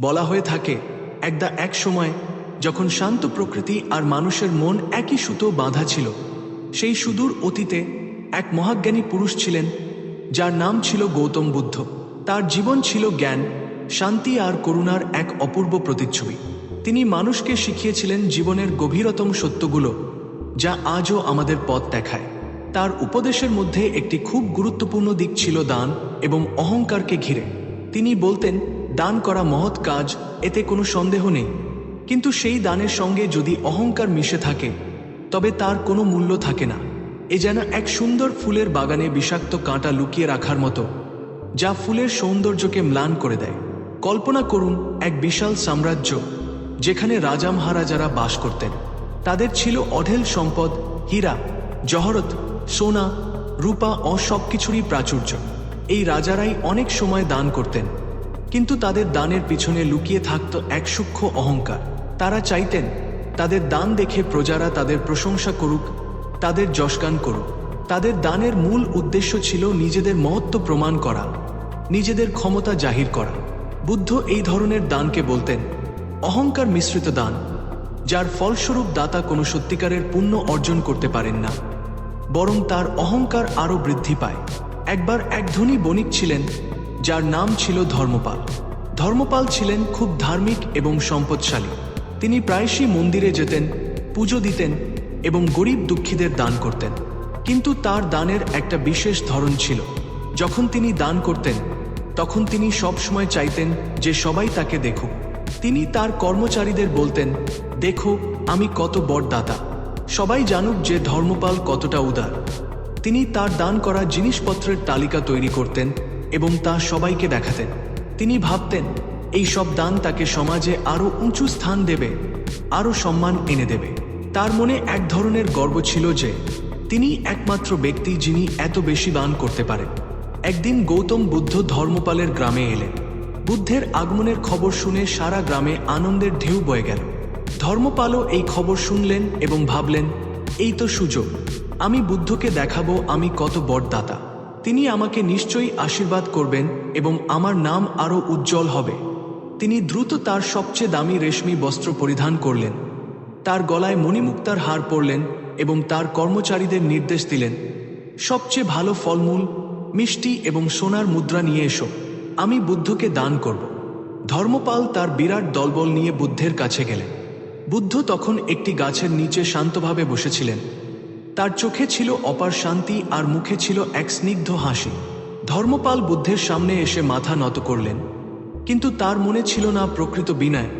বলা হয়ে থাকে এক সময় যখন শান্ত প্রকৃতি আর মানুষের মন একই সুতো বাঁধা ছিল, সেই সুদূর অতীতে এক মহাজ্ঞানী পুরুষ ছিলেন যার নাম ছিল গৌতম বুদ্ধ। তার জীবন ছিল জ্ঞান, শান্তি আর করুণার এক অপূর্ব প্রতিচ্ছবি। তিনি মানুষকে শিখিয়েছিলেন জীবনের গভীরতম সত্যগুলো, যা আজও আমাদের পথ দেখায়। তার উপদেশের মধ্যে একটি খুব গুরুত্বপূর্ণ দিক ছিল দান এবং অহংকারকে ঘিরে। তিনি বলতেন, দান করা মহৎ কাজ, এতে কোনো সন্দেহ নেই, কিন্তু সেই দানের সঙ্গে যদি অহংকার মিশে থাকে তবে তার কোনো মূল্য থাকে না। এ যেন এক সুন্দর ফুলের বাগানে বিষাক্ত কাঁটা লুকিয়ে রাখার মতো, যা ফুলের সৌন্দর্যকে ম্লান করে দেয়। কল্পনা করুন এক বিশাল সাম্রাজ্য যেখানে রাজা মহারাজারা বাস করতেন। তাদের ছিল অঢেল সম্পদ, হীরা জহরত, সোনা রূপা ও সব কিছুরই প্রাচুর্য। এই রাজারাই অনেক সময় দান করতেন, কিন্তু তাদের দানের পিছনে লুকিয়ে থাকত এক সূক্ষ্ম অহংকার। তারা চাইতেন তাদের দান দেখে প্রজারা তাদের প্রশংসা করুক, তাদের যশগান করুক। তাদের দানের মূল উদ্দেশ্য ছিল নিজেদের মহত্ব প্রমাণ করা, নিজেদের ক্ষমতা জাহির করা। বুদ্ধ এই ধরনের দানকে বলতেন অহংকার মিশ্রিত দান, যার ফলস্বরূপ দাতা কোনো সত্যিকারের পুণ্য অর্জন করতে পারেন না, বরং তার অহংকার আরও বৃদ্ধি পায়। একবার এক ধনী বণিক ছিলেন যার নাম ছিল ধর্মপাল। ধর্মপাল ছিলেন খুব ধার্মিক এবং সম্পদশালী। তিনি প্রায়শই মন্দিরে যেতেন, পুজো দিতেন এবং গরিব দুঃখীদের দান করতেন। কিন্তু তার দানের একটা বিশেষ ধরন ছিল। যখন তিনি দান করতেন তখন তিনি সবসময় চাইতেন যে সবাই তাকে দেখুক। তিনি তার কর্মচারীদের বলতেন, দেখো আমি কত বড় দাতা, সবাই জানুক যে ধর্মপাল কতটা উদার। তিনি তার দান করা জিনিসপত্রের তালিকা তৈরি করতেন এবং তা সবাইকে দেখাতেন। তিনি ভাবতেন এই সব দান তাকে সমাজে আরও উঁচু স্থান দেবে, আরও সম্মান এনে দেবে। তার মনে এক ধরনের গর্ব ছিল যে তিনি একমাত্র ব্যক্তি যিনি এত বেশি দান করতে পারেন। একদিন গৌতম বুদ্ধ ধর্মপালের গ্রামে এলেন। বুদ্ধের আগমনের খবর শুনে সারা গ্রামে আনন্দের ঢেউ বয়ে গেল। ধর্মপালও এই খবর শুনলেন এবং ভাবলেন, এই তো সুযোগ, আমি বুদ্ধকে দেখাবো আমি কত বড় দাতা। তিনি আমাকে নিশ্চয়ই আশীর্বাদ করবেন এবং আমার নাম আরও উজ্জ্বল হবে। তিনি দ্রুত তার সবচেয়ে দামি রেশমি বস্ত্র পরিধান করলেন, তার গলায় মণিমুক্তার হার পরলেন এবং তার কর্মচারীদের নির্দেশ দিলেন, সবচেয়ে ভালো ফলমূল, মিষ্টি এবং সোনার মুদ্রা নিয়ে এসো, আমি বুদ্ধকে দান করব। ধর্মপাল তার বিরাট দলবল নিয়ে বুদ্ধের কাছে গেলেন। বুদ্ধ তখন একটি গাছের নিচে শান্তভাবে বসেছিলেন। তার চোখে ছিল অপার শান্তি আর মুখে ছিল এক স্নিগ্ধ হাসি। ধর্মপাল বুদ্ধের সামনে এসে মাথা নত করলেন, কিন্তু তার মনে ছিল না প্রকৃত বিনয়,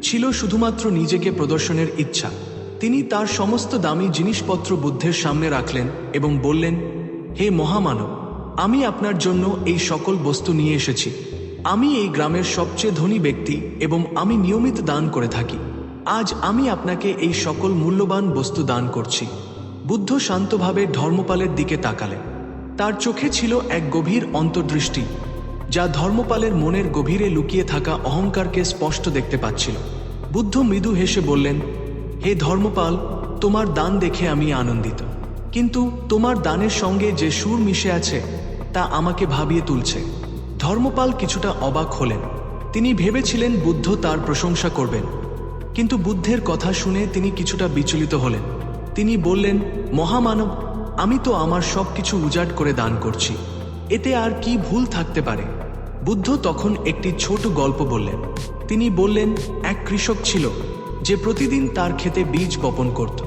ছিল শুধুমাত্র নিজেকে প্রদর্শনের ইচ্ছা। তিনি তার সমস্ত দামি জিনিসপত্র বুদ্ধের সামনে রাখলেন এবং বললেন, হে মহামানব, আমি আপনার জন্য এই সকল বস্তু নিয়ে এসেছি। আমি এই গ্রামের সবচেয়ে ধনী ব্যক্তি এবং আমি নিয়মিত দান করে থাকি। আজ আমি আপনাকে এই সকল মূল্যবান বস্তু দান করছি। বুদ্ধ শান্তভাবে ধর্মপালের দিকে তাকালেন। তার চোখে ছিল এক গভীর অন্তর্দৃষ্টি, যা ধর্মপালের মনের গভীরে লুকিয়ে থাকা অহংকারকে স্পষ্ট দেখতে পাচ্ছিল। বুদ্ধ মৃদু হেসে বললেন, হে ধর্মপাল, তোমার দান দেখে আমি আনন্দিত, কিন্তু তোমার দানের সঙ্গে যে সুর মিশে আছে তা আমাকে ভাবিয়ে তুলছে। ধর্মপাল কিছুটা অবাক হলেন। তিনি ভেবেছিলেন বুদ্ধ তার প্রশংসা করবেন, কিন্তু বুদ্ধের কথা শুনে তিনি কিছুটা বিচলিত হলেন। তিনি বললেন, মহামানব, আমি তো আমার সব কিছু উজাড় করে দান করছি, এতে আর কি ভুল থাকতে পারে? বুদ্ধ তখন একটি ছোট গল্প বললেন। তিনি বললেন, এক কৃষক ছিল যে প্রতিদিন তার ক্ষেতে বীজ বপন করত।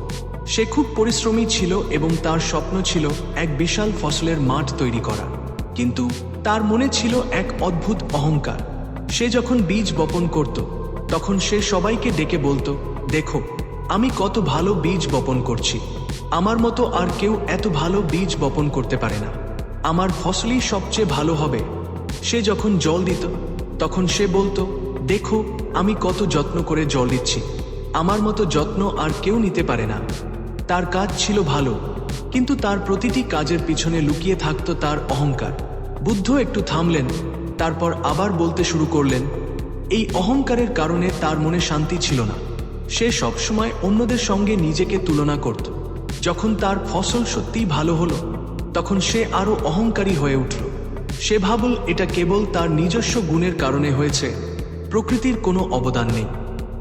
সে খুব পরিশ্রমী ছিল এবং তার স্বপ্ন ছিল এক বিশাল ফসলের মাঠ তৈরি করা, কিন্তু তার মনে ছিল এক অদ্ভুত অহংকার। সে যখন বীজ বপন করত তখন সে সবাইকে ডেকে বলতো, দেখো আমি কত ভালো বীজ বপন করছি, আমার মতো আর কেউ এত ভালো বীজ বপন করতে পারে না, আমার ফসলই সবচেয়ে ভালো হবে। সে যখন জল দিত তখন সে বলতো, দেখো আমি কত যত্ন করে জল দিচ্ছি, আমার মতো যত্ন আর কেউ নিতে পারে না। তার কাজ ছিল ভালো, কিন্তু তার প্রতিটি কাজের পিছনে লুকিয়ে থাকত তার অহংকার। বুদ্ধ একটু থামলেন, তারপর আবার বলতে শুরু করলেন, এই অহংকারের কারণে তার মনে শান্তি ছিল না। সে সবসময় অন্যদের সঙ্গে নিজেকে তুলনা করত। যখন তার ফসল সত্যিই ভালো হলো তখন সে আরও অহংকারী হয়ে উঠল। সে ভাবল এটা কেবল তার নিজস্ব গুণের কারণে হয়েছে, প্রকৃতির কোনো অবদান নেই।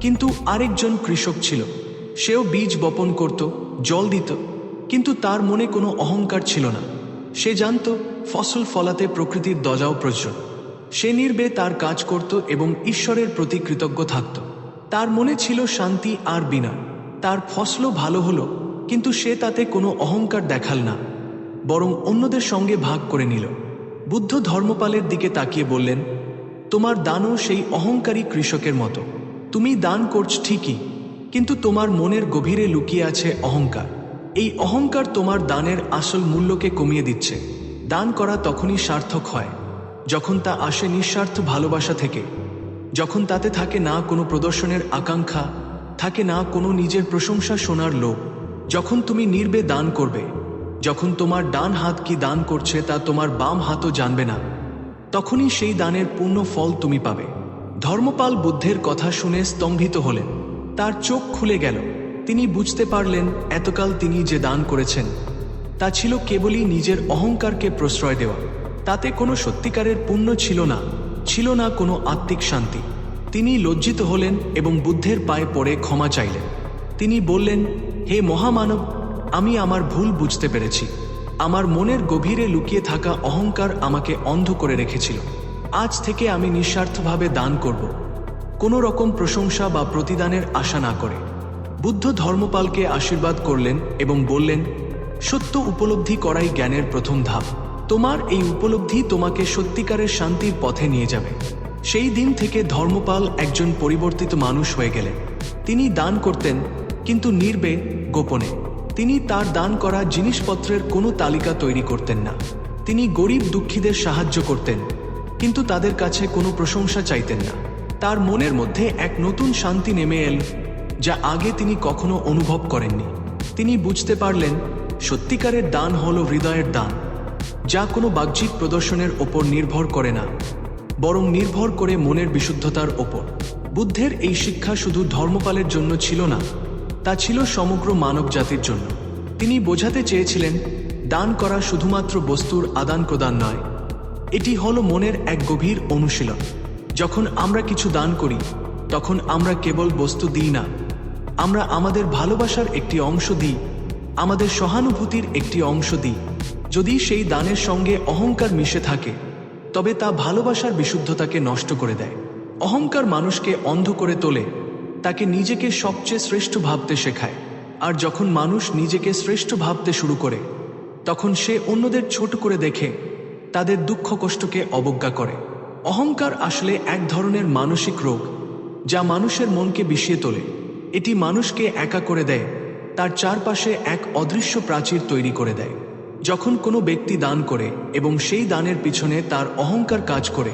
কিন্তু আরেকজন কৃষক ছিল। সেও বীজ বপন করত, জল দিত, কিন্তু তার মনে কোনো অহংকার ছিল না। সে জানত ফসল ফলাতে প্রকৃতির দজাও প্রয়োজন। সে নির্বে তার কাজ করত এবং ঈশ্বরের প্রতি কৃতজ্ঞ থাকত। তার মনে ছিল শান্তি আর বিনয়। তার ফসলও ভালো হলো, কিন্তু সে তাতে কোনো অহংকার দেখাল না, বরং অন্যদের সঙ্গে ভাগ করে নিল। বুদ্ধ ধর্মপালের দিকে তাকিয়ে বললেন, তোমার দানও সেই অহংকারী কৃষকের মতো। তুমি দান করছ ঠিকই, কিন্তু তোমার মনের গভীরে লুকিয়ে আছে অহংকার। এই অহংকার তোমার দানের আসল মূল্যকে কমিয়ে দিচ্ছে। দান করা তখনই সার্থক হয় যখন তা আসে নিঃস্বার্থ ভালোবাসা থেকে, যখন তাতে থাকে না কোনো প্রদর্শনের আকাঙ্ক্ষা, থাকে না কোনো নিজের প্রশংসা শোনার লোভ। যখন তুমি নির্বে দান করবে, যখন তোমার ডান হাত কি দান করছে তা তোমার বাম হাতও জানবে না, তখনই সেই দানের পূর্ণ ফল তুমি পাবে। ধর্মপাল বুদ্ধের কথা শুনে স্তম্ভিত হলেন। তার চোখ খুলে গেল। তিনি বুঝতে পারলেন এতকাল তিনি যে দান করেছেন তা ছিল কেবলই নিজের অহংকারকে প্রশ্রয় দেওয়া। তাতে কোনো সত্যিকারের পুণ্য ছিল না, ছিল না কোনো আত্মিক শান্তি। তিনি লজ্জিত হলেন এবং বুদ্ধের পায়ে পড়ে ক্ষমা চাইলেন। তিনি বললেন, হে মহামানব, আমি আমার ভুল বুঝতে পেরেছি। আমার মনের গভীরে লুকিয়ে থাকা অহংকার আমাকে অন্ধ করে রেখেছিল। আজ থেকে আমি নিঃস্বার্থভাবে দান করব, কোনো রকম প্রশংসা বা প্রতিদানের আশা না করে। বুদ্ধ ধর্মপালকে আশীর্বাদ করলেন এবং বললেন, সত্য উপলব্ধি করাই জ্ঞানের প্রথম ধাপ। তোমার এই উপলব্ধি তোমাকে সত্যিকারের শান্তির পথে নিয়ে যাবে। সেই দিন থেকে ধর্মপাল একজন পরিবর্তিত মানুষ হয়ে গেলেন। তিনি দান করতেন, কিন্তু নির্বে, গোপনে। তিনি তার দান করা জিনিসপত্রের কোনো তালিকা তৈরি করতেন না। তিনি গরিব দুঃখীদের সাহায্য করতেন, কিন্তু তাদের কাছে কোনো প্রশংসা চাইতেন না। তার মনের মধ্যে এক নতুন শান্তি নেমে এল, যা আগে তিনি কখনো অনুভব করেননি। তিনি বুঝতে পারলেন সত্যিকারের দান হল হৃদয়ের দান, যা কোনো বাহ্যিক প্রদর্শনের ওপর নির্ভর করে না, বরং নির্ভর করে মনের বিশুদ্ধতার ওপর। বুদ্ধের এই শিক্ষা শুধু ধর্মপালের জন্য ছিল না, তা ছিল সমগ্র মানব জাতির জন্য। তিনি বোঝাতে চেয়েছিলেন দান করা শুধুমাত্র বস্তুর আদান প্রদান নয়, এটি হলো মনের এক গভীর অনুশীলন। যখন আমরা কিছু দান করি, তখন আমরা কেবল বস্তু দিই না, আমরা আমাদের ভালোবাসার একটি অংশ দিই, আমাদের সহানুভূতির একটি অংশ দিই। যদি সেই দানের সঙ্গে অহংকার মিশে থাকে, তবে তা ভালোবাসার বিশুদ্ধতাকে নষ্ট করে দেয়। অহংকার মানুষকে অন্ধ করে তোলে, তাকে নিজেকে সবচেয়ে শ্রেষ্ঠ ভাবতে শেখায়। আর যখন মানুষ নিজেকে শ্রেষ্ঠ ভাবতে শুরু করে, তখন সে অন্যদের ছোট করে দেখে, তাদের দুঃখ কষ্টকে অবজ্ঞা করে। অহংকার আসলে এক ধরনের মানসিক রোগ, যা মানুষের মনকে বিষিয়ে তোলে। এটি মানুষকে একা করে দেয়, তার চারপাশে এক অদৃশ্য প্রাচীর তৈরি করে দেয়। যখন কোনো ব্যক্তি দান করে এবং সেই দানের পিছনে তার অহংকার কাজ করে,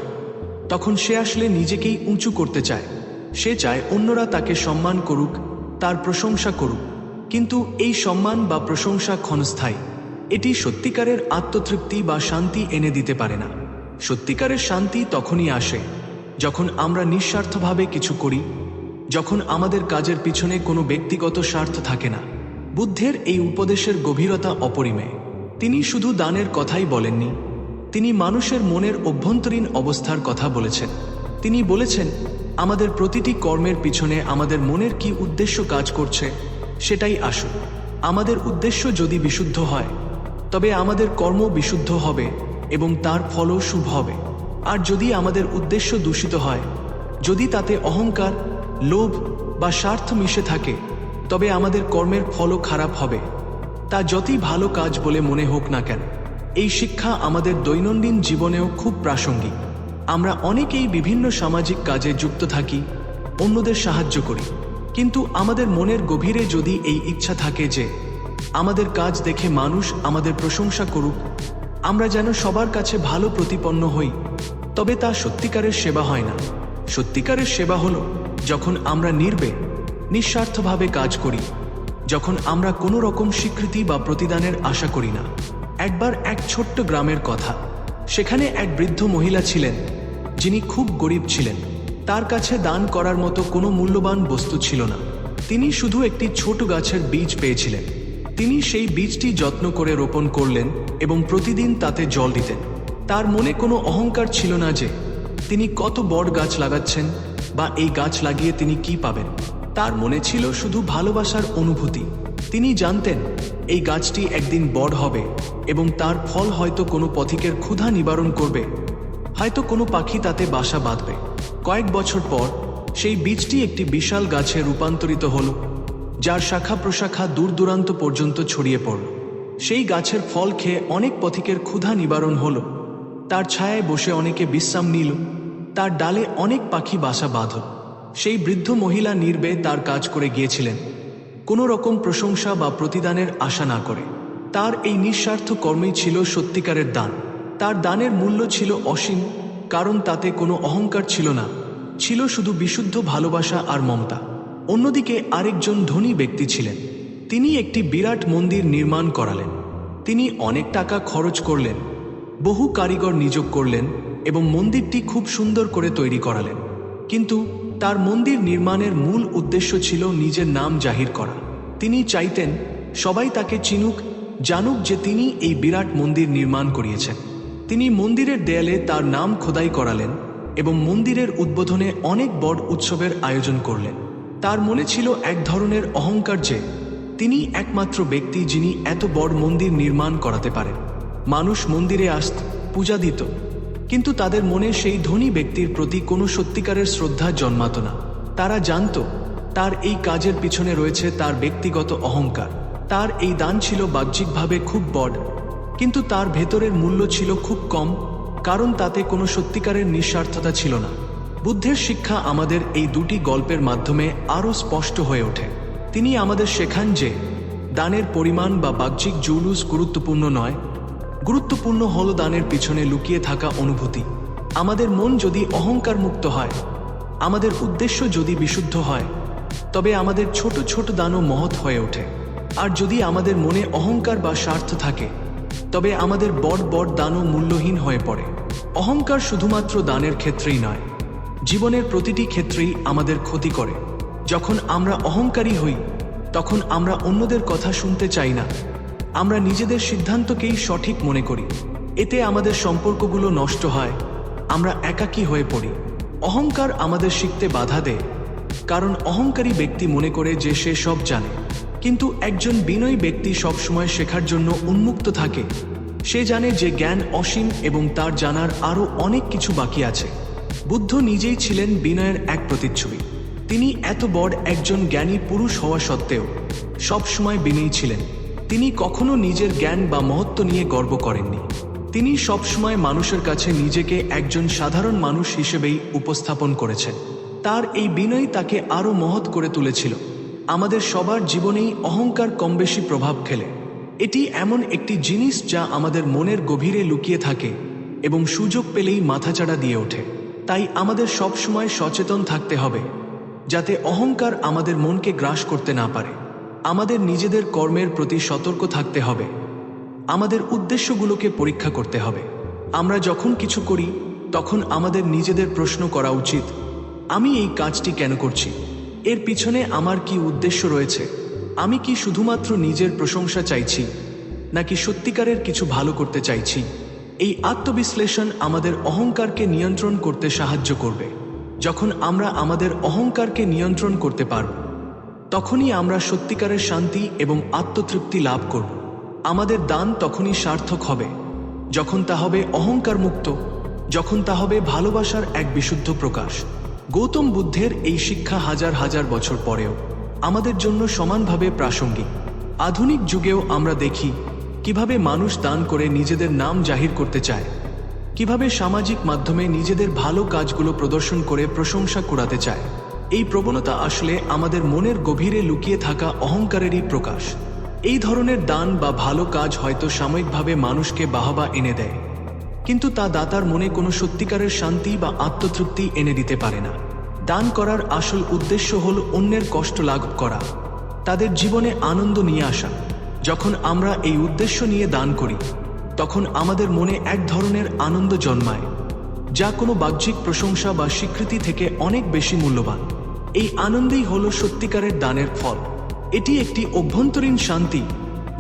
তখন সে আসলে নিজেকেই উঁচু করতে চায়। সে চায় অন্যরা তাকে সম্মান করুক, তার প্রশংসা করুক। কিন্তু এই সম্মান বা প্রশংসা ক্ষণস্থায়ী। এটি সত্যিকারের আত্মতৃপ্তি বা শান্তি এনে দিতে পারে না। সত্যিকারের শান্তি তখনই আসে যখন আমরা নিঃস্বার্থভাবে কিছু করি, যখন আমাদের কাজের পিছনে কোনো ব্যক্তিগত স্বার্থ থাকে না। বুদ্ধের এই উপদেশের গভীরতা অপরিমেয়। তিনি শুধু দানের কথাই বলেননি, তিনি মানুষের মনের অভ্যন্তরীণ অবস্থার কথা বলেছেন। তিনি বলেছেন, আমাদের প্রতিটি কর্মের পিছনে আমাদের মনের কি উদ্দেশ্য কাজ করছে সেটাই আসল। আমাদের উদ্দেশ্য যদি বিশুদ্ধ হয়, তবে আমাদের কর্ম বিশুদ্ধ হবে এবং তার ফলও শুভ হবে। আর যদি আমাদের উদ্দেশ্য দূষিত হয়, যদি তাতে অহংকার, লোভ বা স্বার্থ মিশে থাকে, তবে আমাদের কর্মের ফলও খারাপ হবে, তা যতই ভালো কাজ বলে মনে হোক না কেন। এই শিক্ষা আমাদের দৈনন্দিন জীবনেও খুব প্রাসঙ্গিক। আমরা অনেকেই বিভিন্ন সামাজিক কাজে যুক্ত থাকি, অন্যদের সাহায্য করি, কিন্তু আমাদের মনের গভীরে যদি এই ইচ্ছা থাকে যে আমাদের কাজ দেখে মানুষ আমাদের প্রশংসা করুক, আমরা যেন সবার কাছে ভালো প্রতিপন্ন হই, তবে তা সত্যিকারের সেবা হয় না। সত্যিকারের সেবা হলো যখন আমরা নির্বে, নিঃস্বার্থভাবে কাজ করি, যখন আমরা কোনো রকম স্বীকৃতি বা প্রতিদানের আশা করি না। একবার এক ছোট্ট গ্রামের কথা। সেখানে এক বৃদ্ধ মহিলা ছিলেন, যিনি খুব গরিব ছিলেন। তার কাছে দান করার মতো কোনো মূল্যবান বস্তু ছিল না। তিনি শুধু একটি ছোট গাছের বীজ পেয়েছিলেন। তিনি সেই বীজটি যত্ন করে রোপণ করলেন এবং প্রতিদিন তাতে জল দিতেন। তার মনে কোনো অহংকার ছিল না যে তিনি কত বড় গাছ লাগাচ্ছেন, বা এই গাছ লাগিয়ে তিনি কি পাবেন। তার মনে ছিল শুধু ভালোবাসার অনুভূতি। তিনি জানতেন এই গাছটি একদিন বড় হবে এবং তার ফল হয়তো কোনো পথিকের ক্ষুধা নিবারণ করবে, হয়তো কোনো পাখি তাতে বাসা বাঁধবে। কয়েক বছর পর সেই বীজটি একটি বিশাল গাছে রূপান্তরিত হল, যার শাখা প্রশাখা দূর দূরান্ত পর্যন্ত ছড়িয়ে পড়ল। সেই গাছের ফল খেয়ে অনেক পথিকের ক্ষুধা নিবারণ হল, তার ছায়ায় বসে অনেকে বিশ্রাম নিল, তার ডালে অনেক পাখি বাসা বাঁধল। সেই বৃদ্ধ মহিলা নির্বে তার কাজ করে গিয়েছিলেন, কোনো রকম প্রশংসা বা প্রতিদানের আশা না করে। তার এই নিঃস্বার্থ কর্মই ছিল সত্যিকারের দান। তার দানের মূল্য ছিল অসীম, কারণ তাতে কোনো অহংকার ছিল না, ছিল শুধু বিশুদ্ধ ভালোবাসা আর মমতা। অন্যদিকে আরেকজন ধনী ব্যক্তি ছিলেন। তিনি একটি বিরাট মন্দির নির্মাণ করালেন। তিনি অনেক টাকা খরচ করলেন, বহু কারিগর নিয়োগ করলেন এবং মন্দিরটি খুব সুন্দর করে তৈরি করালেন। কিন্তু তার মন্দির নির্মাণের মূল উদ্দেশ্য ছিল নিজের নাম জাহির করা। তিনি চাইতেন সবাই তাকে চিনুক, জানুক যে তিনি এই বিরাট মন্দির নির্মাণ করিয়েছেন। তিনি মন্দিরের দেয়ালে তার নাম খোদাই করালেন এবং মন্দিরের উদ্বোধনে অনেক বড় উৎসবের আয়োজন করলেন। তার মনে ছিল এক ধরনের অহংকার যে তিনি একমাত্র ব্যক্তি যিনি এত বড় মন্দির নির্মাণ করাতে পারেন। মানুষ মন্দিরে আসত, পূজা দিত, কিন্তু তাদের মনে সেই ধনী ব্যক্তির প্রতি কোনো সত্যিকারের শ্রদ্ধা জন্মাত না। তারা জানত তার এই কাজের পিছনে রয়েছে তার ব্যক্তিগত অহংকার। তার এই দান ছিল বাহ্যিকভাবে খুব বড়, কিন্তু তার ভেতরের মূল্য ছিল খুব কম, কারণ তাতে কোনো সত্যিকারের নিঃস্বার্থতা ছিল না। বুদ্ধের শিক্ষা আমাদের এই দুটি গল্পের মাধ্যমে আরও স্পষ্ট হয়ে ওঠে। তিনি আমাদের শেখান যে দানের পরিমাণ বা বাহ্যিক জৌলুস গুরুত্বপূর্ণ নয়, গুরুত্বপূর্ণ হল দানের পিছনে লুকিয়ে থাকা অনুভূতি। আমাদের মন যদি অহংকার মুক্ত হয়, আমাদের উদ্দেশ্য যদি বিশুদ্ধ হয়, তবে আমাদের ছোট ছোট দানও মহৎ হয়ে ওঠে। আর যদি আমাদের মনে অহংকার বা স্বার্থ থাকে, তবে আমাদের বড় বড় দানও মূল্যহীন হয়ে পড়ে। অহংকার শুধুমাত্র দানের ক্ষেত্রেই নয়, জীবনের প্রতিটি ক্ষেত্রেই আমাদের ক্ষতি করে। যখন আমরা অহংকারী হই, তখন আমরা অন্যদের কথা শুনতে চাই না, আমরা নিজেদের সিদ্ধান্তকেই সঠিক মনে করি। এতে আমাদের সম্পর্কগুলো নষ্ট হয়, আমরা একাকী হয়ে পড়ি। অহংকার আমাদের শিখতে বাধা দেয়, কারণ অহংকারী ব্যক্তি মনে করে যে সে সব জানে। কিন্তু একজন বিনয়ী ব্যক্তি সবসময় শেখার জন্য উন্মুক্ত থাকে। সে জানে যে জ্ঞান অসীম এবং তার জানার আরও অনেক কিছু বাকি আছে। বুদ্ধ নিজেই ছিলেন বিনয়ের এক প্রতিচ্ছবি। তিনি এত বড় একজন জ্ঞানী পুরুষ হওয়া সত্ত্বেও সবসময় বিনয়ী ছিলেন। তিনি কখনো নিজের জ্ঞান বা মহত্ব নিয়ে গর্ব করেননি। তিনি সবসময় মানুষের কাছে নিজেকে একজন সাধারণ মানুষ হিসেবেই উপস্থাপন করেছেন। তার এই বিনয় তাকে আরও মহৎ করে তুলেছিল। আমাদের সবার জীবনেই অহংকার কমবেশি প্রভাব ফেলে। এটি এমন একটি জিনিস যা আমাদের মনের গভীরে লুকিয়ে থাকে এবং সুযোগ পেলেই মাথাচাড়া দিয়ে ওঠে। তাই আমাদের সবসময় সচেতন থাকতে হবে, যাতে অহংকার আমাদের মনকে গ্রাস করতে না পারে। আমাদের নিজেদের কর্মের প্রতি সতর্ক থাকতে হবে, আমাদের উদ্দেশ্যগুলোকে পরীক্ষা করতে হবে। আমরা যখন কিছু করি, তখন আমাদের নিজেদের প্রশ্ন করা উচিত, আমি এই কাজটি কেন করছি? এর পিছনে আমার কি উদ্দেশ্য রয়েছে? আমি কি শুধুমাত্র নিজের প্রশংসা চাইছি, নাকি সত্যিকারের কিছু ভালো করতে চাইছি? এই আত্মবিশ্লেষণ আমাদের অহংকারকে নিয়ন্ত্রণ করতে সাহায্য করবে। যখন আমরা আমাদের অহংকারকে নিয়ন্ত্রণ করতে পারব, তখনই আমরা সত্যিকারের শান্তি এবং আত্মতৃপ্তি লাভ করব। আমাদের দান তখনই সার্থক হবে যখন তা হবে অহংকার মুক্ত, যখন তা হবে ভালোবাসার এক বিশুদ্ধ প্রকাশ। গৌতম বুদ্ধের এই শিক্ষা হাজার হাজার বছর পরেও আমাদের জন্য সমানভাবে প্রাসঙ্গিক। আধুনিক যুগেও আমরা দেখি কিভাবে মানুষ দান করে নিজেদের নাম জাহির করতে চায়, কিভাবে সামাজিক মাধ্যমে নিজেদের ভালো কাজগুলো প্রদর্শন করে প্রশংসা কুড়াতে চায়। এই প্রবণতা আসলে আমাদের মনের গভীরে লুকিয়ে থাকা অহংকারেরই প্রকাশ। এই ধরনের দান বা ভালো কাজ হয়তো সাময়িকভাবে মানুষকে বাহবা এনে দেয়, কিন্তু তা দাতার মনে কোনো সত্যিকারের শান্তি বা আত্মতৃপ্তি এনে দিতে পারে না। দান করার আসল উদ্দেশ্য হল অন্যের কষ্ট লাঘব করা, তাদের জীবনে আনন্দ নিয়ে আসা। যখন আমরা এই উদ্দেশ্য নিয়ে দান করি, তখন আমাদের মনে এক ধরনের আনন্দ জন্মায়, যা কোনো বাহ্যিক প্রশংসা বা স্বীকৃতি থেকে অনেক বেশি মূল্যবান। এই আনন্দেই হলো সত্যিকারের দানের ফল। এটি একটি অভ্যন্তরীণ শান্তি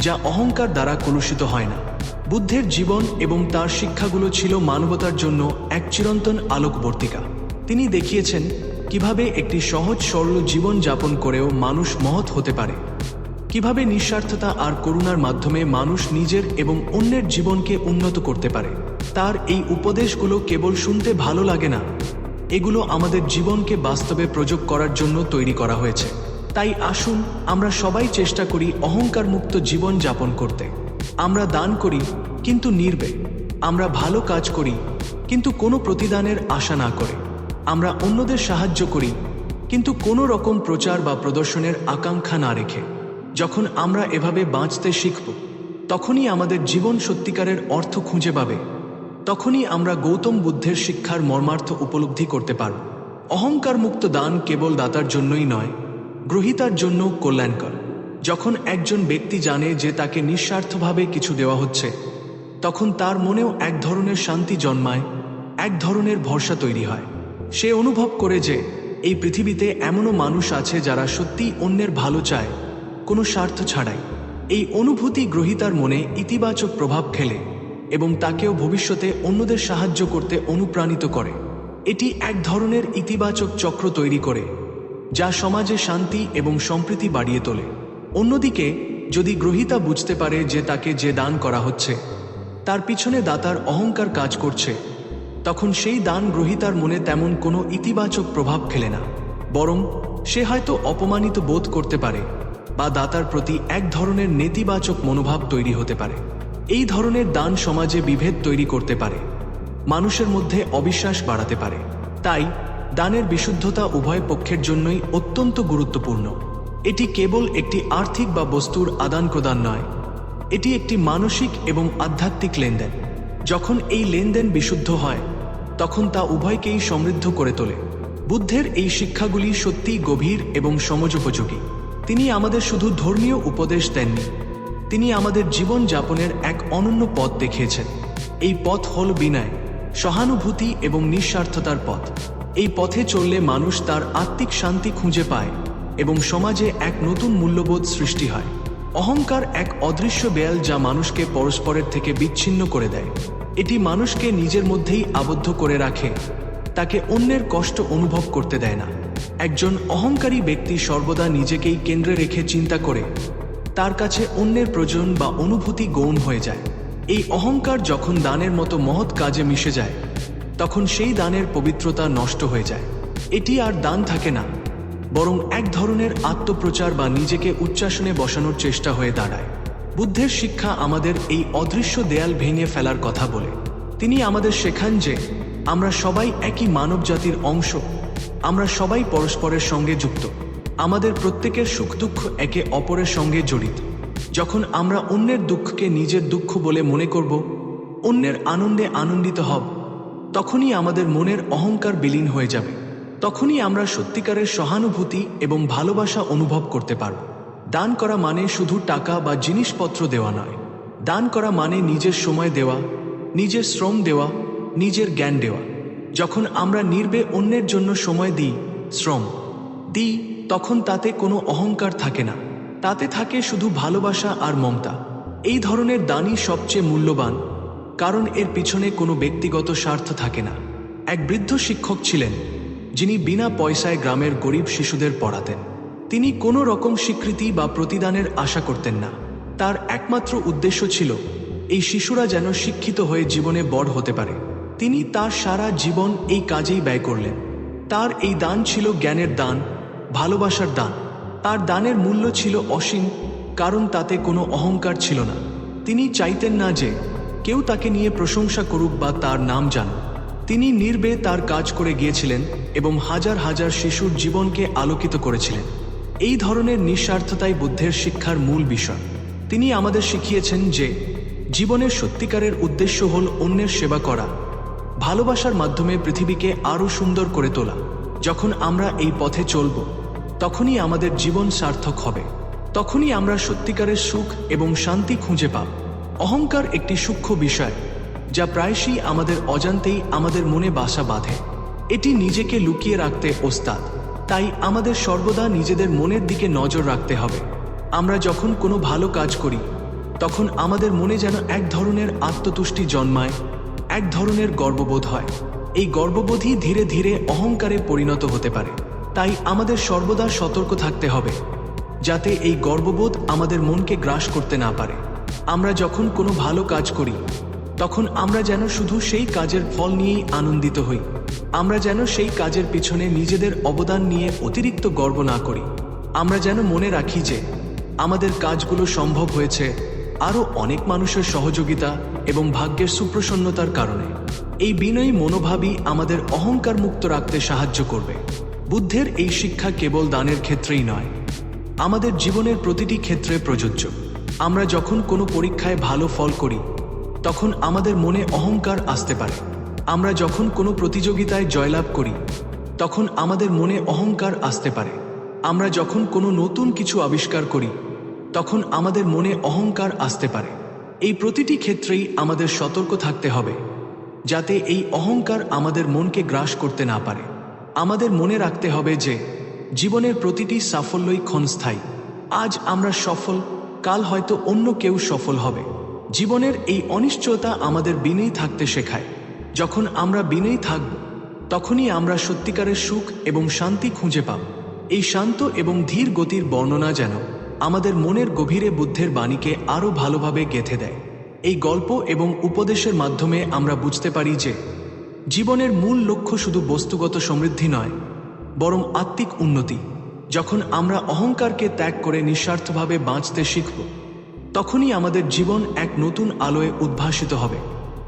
যা অহংকার দ্বারা কলুষিত হয় না। বুদ্ধের জীবন এবং তার শিক্ষাগুলো ছিল মানবতার জন্য এক চিরন্তন আলোকবর্তিকা। তিনি দেখিয়েছেন কিভাবে একটি সহজ সরল জীবন যাপন করেও মানুষ মহৎ হতে পারে, কিভাবে নিঃস্বার্থতা আর করুণার মাধ্যমে মানুষ নিজের এবং অন্যের জীবনকে উন্নত করতে পারে। তার এই উপদেশগুলো কেবল শুনতে ভালো লাগে না, এগুলো আমাদের জীবনকে বাস্তবে প্রয়োগ করার জন্য তৈরি করা হয়েছে। তাই আসুন আমরা সবাই চেষ্টা করি অহংকার মুক্ত জীবন যাপন করতে। আমরা দান করি কিন্তু নির্ভয়ে, আমরা ভালো কাজ করি কিন্তু কোনো প্রতিদানের আশা না করে, আমরা অন্যদের সাহায্য করি কিন্তু কোনো রকম প্রচার বা প্রদর্শনের আকাঙ্ক্ষা না রেখে। যখন আমরা এভাবে বাঁচতে শিখব, তখনই আমাদের জীবন সত্যিকারের অর্থ খুঁজে পাবে, তখনই আমরা গৌতম বুদ্ধের শিক্ষার মর্মার্থ উপলব্ধি করতে পারব। অহংকার মুক্ত দান কেবল দাতার জন্যই নয়, গ্রহীতার জন্য কল্যাণকর। যখন একজন ব্যক্তি জানে যে তাকে নিঃস্বার্থভাবে কিছু দেওয়া হচ্ছে, তখন তার মনেও এক ধরনের শান্তি জন্মায়, এক ধরনের ভরসা তৈরি হয়। সে অনুভব করে যে এই পৃথিবীতে এমনও মানুষ আছে যারা সত্যিই অন্যের ভালো চায়, কোনো স্বার্থ ছাড়াই। এই অনুভূতি গ্রহীতার মনে ইতিবাচক প্রভাব ফেলে এবং তাকেও ভবিষ্যতে অন্যদের সাহায্য করতে অনুপ্রাণিত করে। এটি এক ধরনের ইতিবাচক চক্র তৈরি করে, যা সমাজে শান্তি এবং সম্প্রীতি বাড়িয়ে তোলে। অন্যদিকে যদি গ্রহীতা বুঝতে পারে যে তাকে যে দান করা হচ্ছে তার পিছনে দাতার অহংকার কাজ করছে, তখন সেই দান গ্রহীতার মনে তেমন কোনো ইতিবাচক প্রভাব ফেলে না, বরং সে হয়তো অপমানিত বোধ করতে পারে বা দাতার প্রতি এক ধরনের নেতিবাচক মনোভাব তৈরি হতে পারে। এই ধরনের দান সমাজে বিভেদ তৈরি করতে পারে, মানুষের মধ্যে অবিশ্বাস বাড়াতে পারে। তাই দানের বিশুদ্ধতা উভয় পক্ষের জন্যই অত্যন্ত গুরুত্বপূর্ণ। এটি কেবল একটি আর্থিক বা বস্তুর আদান প্রদান নয়, এটি একটি মানসিক এবং আধ্যাত্মিক লেনদেন। যখন এই লেনদেন বিশুদ্ধ হয়, তখন তা উভয়কেই সমৃদ্ধ করে তোলে। বুদ্ধের এই শিক্ষাগুলি সত্যিই গভীর এবং সমযোপযোগী। তিনি আমাদের শুধু ধর্মীয় উপদেশ দেননি, তিনি আমাদের জীবন যাপনের এক অনন্য পথ দেখিয়েছেন। এই পথ হল বিনয়, সহানুভূতি এবং নিঃস্বার্থতার পথ। এই পথে চললে মানুষ তার আত্মিক শান্তি খুঁজে পায় এবং সমাজে এক নতুন মূল্যবোধ সৃষ্টি হয়। অহংকার এক অদৃশ্য দেয়াল যা মানুষকে পরস্পরের থেকে বিচ্ছিন্ন করে দেয়। এটি মানুষকে নিজের মধ্যেই আবদ্ধ করে রাখে, তাকে অন্যের কষ্ট অনুভব করতে দেয় না। একজন অহংকারী ব্যক্তি সর্বদা নিজেকেই কেন্দ্রে রেখে চিন্তা করে, তার কাছে অন্যের প্রয়োজন বা অনুভূতি গৌণ হয়ে যায়। এই অহংকার যখন দানের মতো মহৎ কাজে মিশে যায়, তখন সেই দানের পবিত্রতা নষ্ট হয়ে যায়। এটি আর দান থাকে না, বরং এক ধরনের আত্মপ্রচার বা নিজেকে উচ্চাসনে বসানোর চেষ্টা হয়ে দাঁড়ায়। বুদ্ধের শিক্ষা আমাদের এই অদৃশ্য দেয়াল ভেঙে ফেলার কথা বলে। তিনি আমাদের শেখান যে আমরা সবাই একই মানবজাতির অংশ, আমরা সবাই পরস্পরের সঙ্গে যুক্ত, আমাদের প্রত্যেকের সুখ দুঃখ একে অপরের সঙ্গে জড়িত। যখন আমরা অন্যের দুঃখকে নিজের দুঃখ বলে মনে করব, অন্যের আনন্দে আনন্দিত হব, তখনই আমাদের মনের অহংকার বিলীন হয়ে যাবে। তখনই আমরা সত্যিকারের সহানুভূতি এবং ভালোবাসা অনুভব করতে পারব। দান করা মানে শুধু টাকা বা জিনিসপত্র দেওয়া নয়, দান করা মানে নিজের সময় দেওয়া, নিজের শ্রম দেওয়া, নিজের জ্ঞান দেওয়া। যখন আমরা নির্ভয়ে অন্যের জন্য সময় দিই, শ্রম দিই, তখন তাতে কোনো অহংকার থাকে না, তাতে থাকে শুধু ভালোবাসা আর মমতা। এই ধরনের দানই সবচেয়ে মূল্যবান, কারণ এর পিছনে কোনো ব্যক্তিগত স্বার্থ থাকে না। এক বৃদ্ধ শিক্ষক ছিলেন, যিনি বিনা পয়সায় গ্রামের গরিব শিশুদের পড়াতেন। তিনি কোনো রকম স্বীকৃতি বা প্রতিদানের আশা করতেন না। তার একমাত্র উদ্দেশ্য ছিল এই শিশুরা যেন শিক্ষিত হয়ে জীবনে বড় হতে পারে। তিনি তার সারা জীবন এই কাজেই ব্যয় করলেন। তার এই দান ছিল জ্ঞানের দান, ভালোবাসার দান। তার দানের মূল্য ছিল অসীম, কারণ তাতে কোনো অহংকার ছিল না। তিনি চাইতেন না যে কেউ তাকে নিয়ে প্রশংসা করুক বা তার নাম জানুক। তিনি নির্ভয়ে তার কাজ করে গিয়েছিলেন এবং হাজার হাজার শিশুর জীবনকে আলোকিত করেছিলেন। এই ধরনের নিঃস্বার্থতাই বুদ্ধের শিক্ষার মূল বিষয়। তিনি আমাদের শিখিয়েছেন যে জীবনের সত্যিকারের উদ্দেশ্য হল অন্যের সেবা করা, ভালোবাসার মাধ্যমে পৃথিবীকে আরও সুন্দর করে তোলা। যখন আমরা এই পথে চলব, তখনই আমাদের জীবন সার্থক হবে, তখনই আমরা সত্যিকারের সুখ এবং শান্তি খুঁজে পাব। অহংকার একটি সূক্ষ্ম বিষয়, যা প্রায়শই আমাদের অজান্তেই আমাদের মনে বাসা বাঁধে। এটি নিজেকে লুকিয়ে রাখতে ওস্তাদ। তাই আমাদের সর্বদা নিজেদের মনের দিকে নজর রাখতে হবে। আমরা যখন কোনো ভালো কাজ করি, তখন আমাদের মনে যেন এক ধরনের আত্মতুষ্টি জন্মায়, এক ধরনের গর্ববোধ হয়। এই গর্ববোধই ধীরে ধীরে অহংকারে পরিণত হতে পারে। তাই আমাদের সর্বদা সতর্ক থাকতে হবে যাতে এই গর্ববোধ আমাদের মনকে গ্রাস করতে না পারে। আমরা যখন কোনো ভালো কাজ করি তখন আমরা যেন শুধু সেই কাজের ফল নিয়েই আনন্দিত হই। আমরা যেন সেই কাজের পিছনে নিজেদের অবদান নিয়ে অতিরিক্ত গর্ব না করি। আমরা যেন মনে রাখি যে আমাদের কাজগুলো সম্ভব হয়েছে আরও অনেক মানুষের সহযোগিতা এবং ভাগ্যের সুপ্রসন্নতার কারণে। এই বিনয়ী মনোভাবই আমাদের অহংকার মুক্ত রাখতে সাহায্য করবে। বুদ্ধের এই শিক্ষা কেবল দানের ক্ষেত্রেই নয়, আমাদের জীবনের প্রতিটি ক্ষেত্রে প্রযোজ্য। আমরা যখন কোনো পরীক্ষায় ভালো ফল করি তখন আমাদের মনে অহংকার আসতে পারে। আমরা যখন কোনো প্রতিযোগিতায় জয়লাভ করি তখন আমাদের মনে অহংকার আসতে পারে। আমরা যখন কোনো নতুন কিছু আবিষ্কার করি তখন আমাদের মনে অহংকার আসতে পারে। এই প্রতিটি ক্ষেত্রেই আমাদের সতর্ক থাকতে হবে যাতে এই অহংকার আমাদের মনকে গ্রাস করতে না পারে। আমাদের মনে রাখতে হবে যে জীবনের প্রতিটি সাফল্যই ক্ষণস্থায়ী। আজ আমরা সফল, কাল হয়তো অন্য কেউ সফল হবে। জীবনের এই অনিশ্চয়তা আমাদের বিনয়ী থাকতে শেখায়। যখন আমরা বিনয়ী থাকব তখনই আমরা সত্যিকারের সুখ এবং শান্তি খুঁজে পাব। এই শান্ত এবং ধীর গতির বর্ণনা যেন আমাদের মনের গভীরে বুদ্ধের বাণীকে আরও ভালোভাবে গেঁথে দেয়। এই গল্প এবং উপদেশের মাধ্যমে আমরা বুঝতে পারি যে জীবনের মূল লক্ষ্য শুধু বস্তুগত সমৃদ্ধি নয়, বরং আত্মিক উন্নতি। যখন আমরা অহংকারকে ত্যাগ করে নিঃস্বার্থভাবে বাঁচতে শিখব তখনই আমাদের জীবন এক নতুন আলোয় উদ্ভাসিত হবে।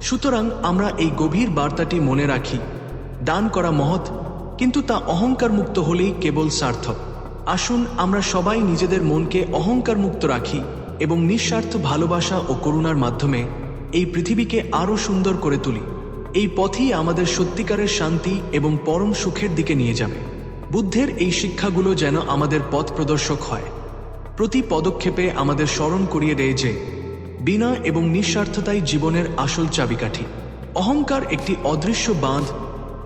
সুতরাং আমরা এই গভীর বার্তাটি মনে রাখি, দান করা মহৎ, কিন্তু তা অহংকার মুক্ত হলেই কেবল সার্থক। আসুন আমরা সবাই নিজেদের মনকে অহংকার মুক্ত রাখি এবং নিঃস্বার্থ ভালোবাসা ও করুণার মাধ্যমে এই পৃথিবীকে আরও সুন্দর করে তুলি। এই পথই আমাদের সত্যিকারের শান্তি এবং পরম সুখের দিকে নিয়ে যাবে। বুদ্ধের এই শিক্ষাগুলো যেন আমাদের পথ প্রদর্শক হয়, প্রতি পদক্ষেপে আমাদের স্মরণ করিয়ে দেয় যে বিনয় এবং নিঃস্বার্থতাই জীবনের আসল চাবিকাঠি। অহংকার একটি অদৃশ্য বাঁধ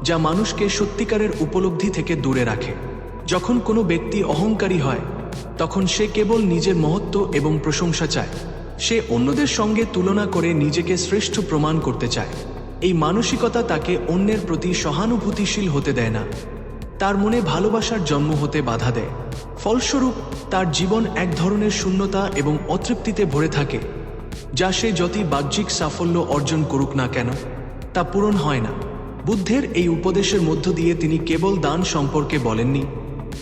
যা মানুষকে সত্যিকারের উপলব্ধি থেকে দূরে রাখে। যখন কোনো ব্যক্তি অহংকারী হয় তখন সে কেবল নিজের মহত্ব এবং প্রশংসা চায়। সে অন্যদের সঙ্গে তুলনা করে নিজেকে শ্রেষ্ঠ প্রমাণ করতে চায়। এই মানসিকতা তাকে অন্যের প্রতি সহানুভূতিশীল হতে দেয় না, তার মনে ভালোবাসার জন্ম হতে বাধা দেয়। ফলস্বরূপ তার জীবন এক ধরনের শূন্যতা এবং অতৃপ্তিতে ভরে থাকে, যা সে যতই বাহ্যিক সাফল্য অর্জন করুক না কেন তা পূরণ হয় না। বুদ্ধের এই উপদেশের মধ্য দিয়ে তিনি কেবল দান সম্পর্কে বলেননি,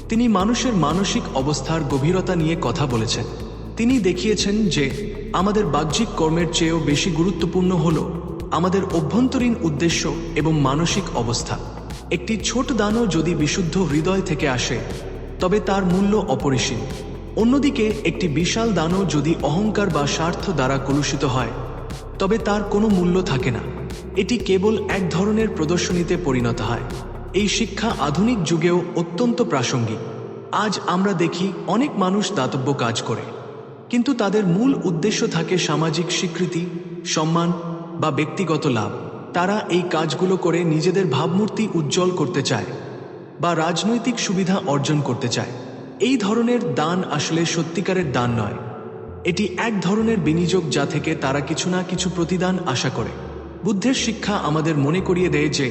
তিনি মানুষের মানসিক অবস্থার গভীরতা নিয়ে কথা বলেছেন। তিনি দেখিয়েছেন যে আমাদের বাহ্যিক কর্মের চেয়েও বেশি গুরুত্বপূর্ণ হল আমাদের অভ্যন্তরীণ উদ্দেশ্য এবং মানসিক অবস্থা। একটি ছোট দানও যদি বিশুদ্ধ হৃদয় থেকে আসে তবে তার মূল্য অপরিসীম। অন্যদিকে একটি বিশাল দানও যদি অহংকার বা স্বার্থ দ্বারা কলুষিত হয় তবে তার কোনো মূল্য থাকে না। এটি কেবল এক ধরনের প্রদর্শনীতে পরিণত হয়। এই শিক্ষা আধুনিক যুগেও অত্যন্ত প্রাসঙ্গিক। আজ আমরা দেখি অনেক মানুষ দাতব্য কাজ করে, কিন্তু তাদের মূল উদ্দেশ্য থাকে সামাজিক স্বীকৃতি, সম্মান বা ব্যক্তিগত লাভ। তারা এই কাজগুলো করে নিজেদের ভাবমূর্তি উজ্জ্বল করতে চায় বা রাজনৈতিক সুবিধা অর্জন করতে চায়। এই ধরনের দান আসলে সত্যিকারের দান নয়, এটি এক ধরনের বিনিয়োগ যা থেকে তারা কিছু না কিছু প্রতিদান আশা করে। বুদ্ধের শিক্ষা আমাদের মনে করিয়ে দেয় যে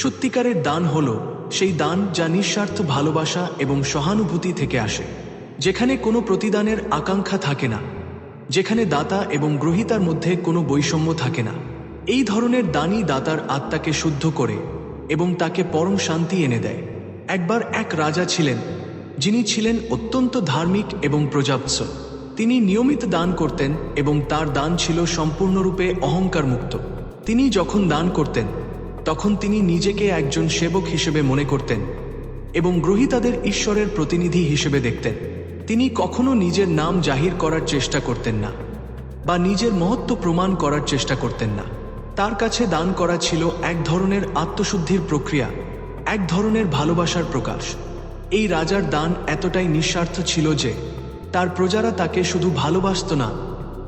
সত্যিকারের দান হল সেই দান যা নিঃস্বার্থ ভালোবাসা এবং সহানুভূতি থেকে আসে, যেখানে কোনো প্রতিদানের আকাঙ্ক্ষা থাকে না, যেখানে দাতা এবং গ্রহীতার মধ্যে কোনো বৈষম্য থাকে না। এই ধরনের দানই দাতার আত্মাকে শুদ্ধ করে এবং তাকে পরম শান্তি এনে দেয়। একবার এক রাজা ছিলেন যিনি ছিলেন অত্যন্ত ধার্মিক এবং প্রজাবৎসল। তিনি নিয়মিত দান করতেন এবং তার দান ছিল সম্পূর্ণরূপে অহংকার মুক্ত। তিনি যখন দান করতেন তখন তিনি নিজেকে একজন সেবক হিসেবে মনে করতেন এবং গ্রহীতাদের ঈশ্বরের প্রতিনিধি হিসেবে দেখতেন। তিনি কখনো নিজের নাম জাহির করার চেষ্টা করতেন না বা নিজের মহত্ব প্রমাণ করার চেষ্টা করতেন না। তার কাছে দান করা ছিল এক ধরনের আত্মশুদ্ধির প্রক্রিয়া, এক ধরনের ভালোবাসার প্রকাশ। এই রাজার দান এতটাই নিঃস্বার্থ ছিল যে তার প্রজারা তাকে শুধু ভালোবাসত না,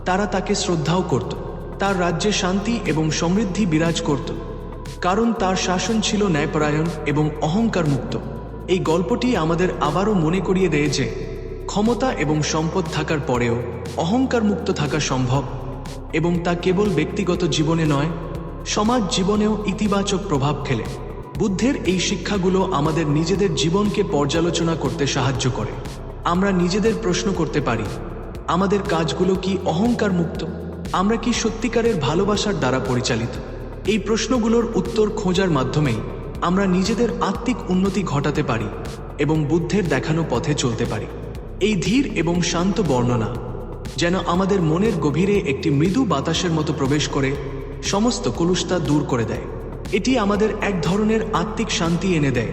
তারা তাকে শ্রদ্ধাও করত। তার রাজ্যে শান্তি এবং সমৃদ্ধি বিরাজ করত, কারণ তার শাসন ছিল ন্যায়পরায়ণ এবং অহংকার মুক্ত। এই গল্পটি আমাদের আবারও মনে করিয়ে দেয় যে ক্ষমতা এবং সম্পদ থাকার পরেও অহংকার মুক্ত থাকা সম্ভব, এবং তা কেবল ব্যক্তিগত জীবনে নয়, সমাজ জীবনেও ইতিবাচক প্রভাব ফেলে। বুদ্ধের এই শিক্ষাগুলো আমাদের নিজেদের জীবনকে পর্যালোচনা করতে সাহায্য করে। আমরা নিজেদের প্রশ্ন করতে পারি, আমাদের কাজগুলো কি অহংকার মুক্ত? আমরা কি সত্যিকারের ভালোবাসার দ্বারা পরিচালিত? এই প্রশ্নগুলোর উত্তর খোঁজার মাধ্যমেই আমরা নিজেদের আত্মিক উন্নতি ঘটাতে পারি এবং বুদ্ধের দেখানো পথে চলতে পারি। এই ধীর এবং শান্ত বর্ণনা যেন আমাদের মনের গভীরে একটি মৃদু বাতাসের মতো প্রবেশ করে সমস্ত কলুষতা দূর করে দেয়। এটি আমাদের এক ধরনের আত্মিক শান্তি এনে দেয়,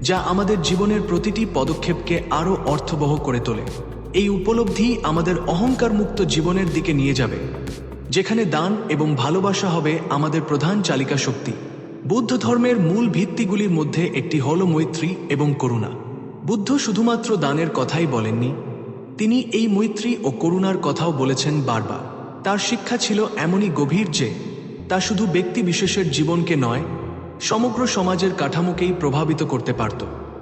যা আমাদের জীবনের প্রতিটি পদক্ষেপকে আরও অর্থবহ করে তোলে। এই উপলব্ধি আমাদের অহংকার মুক্ত জীবনের দিকে নিয়ে যাবে, যেখানে দান এবং ভালোবাসা হবে আমাদের প্রধান চালিকা শক্তি। বৌদ্ধ ধর্মের মূল ভিত্তিগুলির মধ্যে একটি হল মৈত্রী এবং করুণা। বুদ্ধ শুধুমাত্র দানের কথাই বলেননি, তিনি এই মৈত্রী ও করুণার কথাও বলেছেন বারবার। তার শিক্ষা ছিল এমনই গভীর যে তা শুধু ব্যক্তি বিশেষের জীবনকে নয়, সমগ্র সমাজের কাঠামোকেই প্রভাবিত করতে পারত।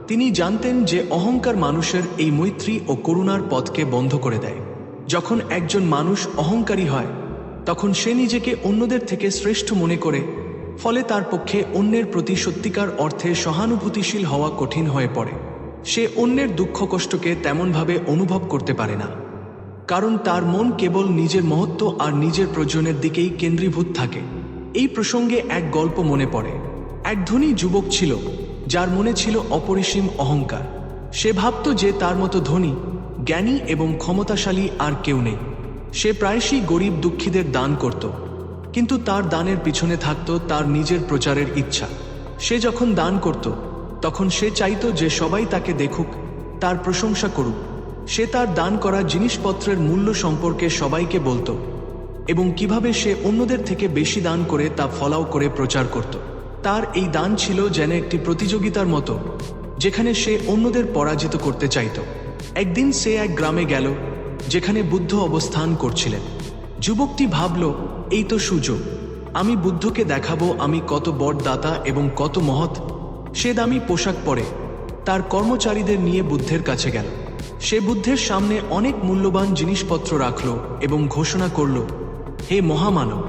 তিনি জানতেন যে অহংকার মানুষের এই মৈত্রী ও করুণার পথকে বন্ধ করে দেয়। যখন একজন মানুষ অহংকারী হয়, তখন সে নিজেকে অন্যদের থেকে শ্রেষ্ঠ মনে করে, ফলে তার পক্ষে অন্যের প্রতি সত্যিকার অর্থে সহানুভূতিশীল হওয়া কঠিন হয়ে পড়ে। সে অন্যের দুঃখ কষ্টকে তেমনভাবে অনুভব করতে পারে না, কারণ তার মন কেবল নিজের মহত্ব আর নিজের প্রয়োজনের দিকেই কেন্দ্রীভূত থাকে। এই প্রসঙ্গে এক গল্প মনে পড়ে। এক ধনী যুবক ছিল যার মনে ছিল অপরিসীম অহংকার। সে ভাবত যে তার মতো ধনী, জ্ঞানী এবং ক্ষমতাশালী আর কেউ নেই। সে প্রায়শই গরিব দুঃখীদের দান করত, কিন্তু তার দানের পিছনে থাকত তার নিজের প্রচারের ইচ্ছা। সে যখন দান করত, তখন সে চাইত যে সবাই তাকে দেখুক, তার প্রশংসা করুক। সে তার দান করা জিনিসপত্রের মূল্য সম্পর্কে সবাইকে বলতো এবং কিভাবে সে অন্যদের থেকে বেশি দান করে তা ফলাও করে প্রচার করত। তার এই দান ছিল যেন একটি প্রতিযোগিতার মতো, যেখানে সে অন্যদের পরাজিত করতে চাইত। একদিন সে এক গ্রামে গেল যেখানে বুদ্ধ অবস্থান করছিলেন। যুবকটি ভাবল, এই তো সুযোগ, আমি বুদ্ধকে দেখাবো আমি কত বড় দাতা এবং কত মহৎ। সে দামি পোশাক পরে তার কর্মচারীদের নিয়ে বুদ্ধের কাছে গেল। সে বুদ্ধের সামনে অনেক মূল্যবান জিনিসপত্র রাখল এবং ঘোষণা করল, হে মহামানব,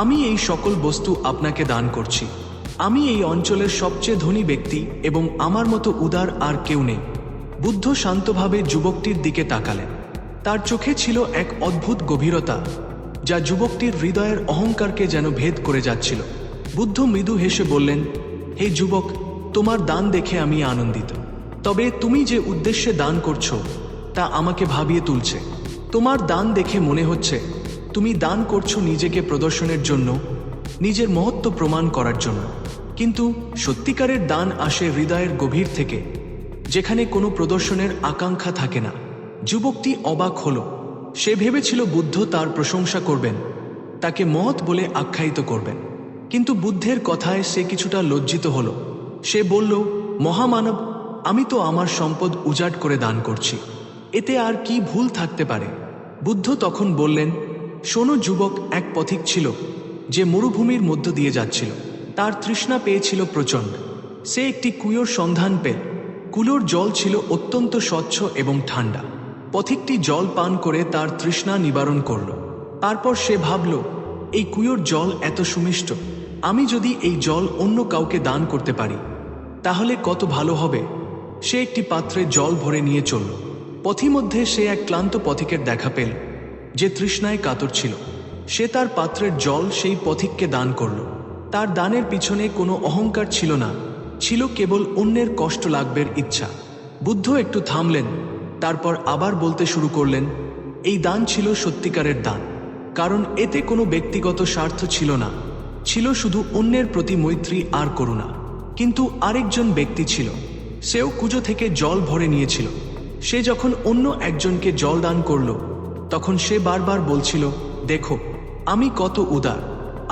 আমি এই সকল বস্তু আপনাকে দান করছি। আমি এই অঞ্চলের সবচেয়ে ধনী ব্যক্তি এবং আমার মতো উদার আর কেউ নেই। বুদ্ধ শান্তভাবে যুবকটির দিকে তাকালেন। তার চোখে ছিল এক অদ্ভুত গভীরতা, যা যুবকটির হৃদয়ের অহংকারকে যেন ভেদ করে যাচ্ছিল। বুদ্ধ মৃদু হেসে বললেন, হে যুবক, তোমার দান দেখে আমি আনন্দিত। তবে তুমি যে উদ্দেশ্যে দান করছো তা আমাকে ভাবিয়ে তুলছে। তোমার দান দেখে মনে হচ্ছে তুমি দান করছো নিজেকে প্রদর্শনের জন্য, নিজের মহত্ব প্রমাণ করার জন্য। কিন্তু সত্যিকারের দান আসে হৃদয়ের গভীর থেকে, যেখানে কোনো প্রদর্শনের আকাঙ্ক্ষা থাকে না। যুবকটি অবাক হল। সে ভেবেছিল বুদ্ধ তার প্রশংসা করবেন, তাকে মহৎ বলে আখ্যায়িত করবেন। কিন্তু বুদ্ধের কথায় সে কিছুটা লজ্জিত হল। সে বলল, মহামানব, আমি তো আমার সম্পদ উজাড় করে দান করছি, এতে আর কি ভুল থাকতে পারে? বুদ্ধ তখন বললেন, শোনো যুবক, এক পথিক ছিল যে মরুভূমির মধ্য দিয়ে যাচ্ছিল। তার তৃষ্ণা পেয়েছিল প্রচণ্ড। সে একটি কুয়োর সন্ধান পেল। কুয়োর জল ছিল অত্যন্ত স্বচ্ছ এবং ঠান্ডা। পথিকটি জল পান করে তার তৃষ্ণা নিবারণ করল। তারপর সে ভাবল, এই কুয়োর জল এত সুমিষ্ট, আমি যদি এই জল অন্য কাউকে দান করতে পারি তাহলে কত ভালো হবে। সে একটি পাত্রে জল ভরে নিয়ে চলল। পথিমধ্যে সে এক ক্লান্ত পথিকের দেখা পেল যে তৃষ্ণায় কাতর ছিল। সে তার পাত্রের জল সেই পথিককে দান করল। তার দানের পিছনে কোনো অহংকার ছিল না, ছিল কেবল অন্যের কষ্ট লাগবের ইচ্ছা। বুদ্ধ একটু থামলেন, তারপর আবার বলতে শুরু করলেন, এই দান ছিল সত্যিকারের দান, কারণ এতে কোনো ব্যক্তিগত স্বার্থ ছিল না, ছিল শুধু অন্যের প্রতি মৈত্রী আর করুণা। কিন্তু আরেকজন ব্যক্তি ছিল, সেও কুজো থেকে জল ভরে নিয়েছিল। সে যখন অন্য একজনকে জল দান করল, তখন সে বারবার বলছিল, দেখো আমি কত উদার,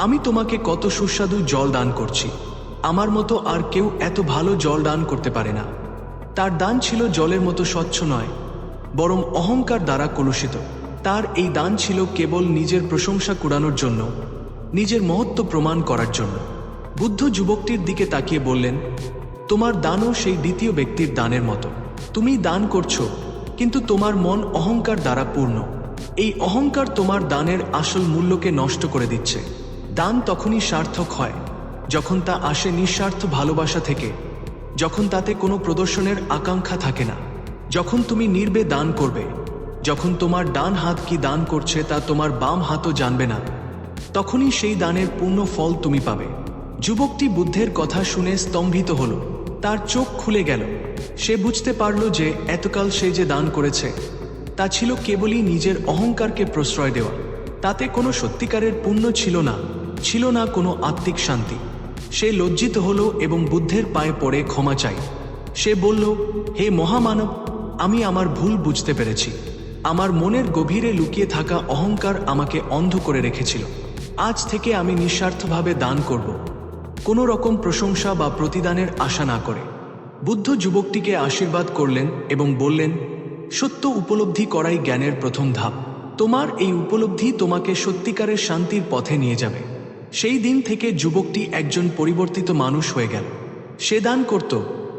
আমি তোমাকে কত সুস্বাদু জল দান করছি, আমার মতো আর কেউ এত ভালো জল দান করতে পারে না। তার দান ছিল জলের মতো স্বচ্ছ নয়, বরং অহংকার দ্বারা কলুষিত। তার এই দান ছিল কেবল নিজের প্রশংসা কুড়ানোর জন্য, নিজের মহত্ব প্রমাণ করার জন্য। বুদ্ধ যুবকটির দিকে তাকিয়ে বললেন, তোমার দানও সেই দ্বিতীয় ব্যক্তির দানের মতো। তুমি দান করছো, কিন্তু তোমার মন অহংকার দ্বারা পূর্ণ। এই অহংকার তোমার দানের আসল মূল্যকে নষ্ট করে দিচ্ছে। দান তখনই সার্থক হয় যখন তা আসে নিঃস্বার্থ ভালোবাসা থেকে, যখন তাতে কোনো প্রদর্শনের আকাঙ্ক্ষা থাকে না। যখন তুমি নির্বে দান করবে, যখন তোমার ডান হাত কি দান করছে তা তোমার বাম হাতও জানবে না, তখনই সেই দানের পূর্ণ ফল তুমি পাবে। যুবকটি বুদ্ধের কথা শুনে স্তম্ভিত হল। তার চোখ খুলে গেল। সে বুঝতে পারল যে এতকাল সে যে দান করেছে তা ছিল কেবলই নিজের অহংকারকে প্রশ্রয় দেওয়া। তাতে কোনো সত্যিকারের পুণ্য ছিল না কোনো আত্মিক শান্তি। সে লজ্জিত হল এবং বুদ্ধের পায়ে পড়ে ক্ষমা চাই। সে বলল, হে মহামানব, আমি আমার ভুল বুঝতে পেরেছি। আমার মনের গভীরে লুকিয়ে থাকা অহংকার আমাকে অন্ধ করে রেখেছিল। আজ থেকে আমি নিঃস্বার্থভাবে দান করব, কোনো রকম প্রশংসা বা প্রতিদানের আশা না করে। বুদ্ধ যুবকটিকে আশীর্বাদ করলেন এবং বললেন, সত্য উপলব্ধি করাই জ্ঞানের প্রথম ধাপ। তোমার এই উপলব্ধি তোমাকে সত্যিকারের শান্তির পথে নিয়ে যাবে। সেই দিন থেকে যুবকটি একজন পরিবর্তিত মানুষ হয়ে গেল। সে দান করত,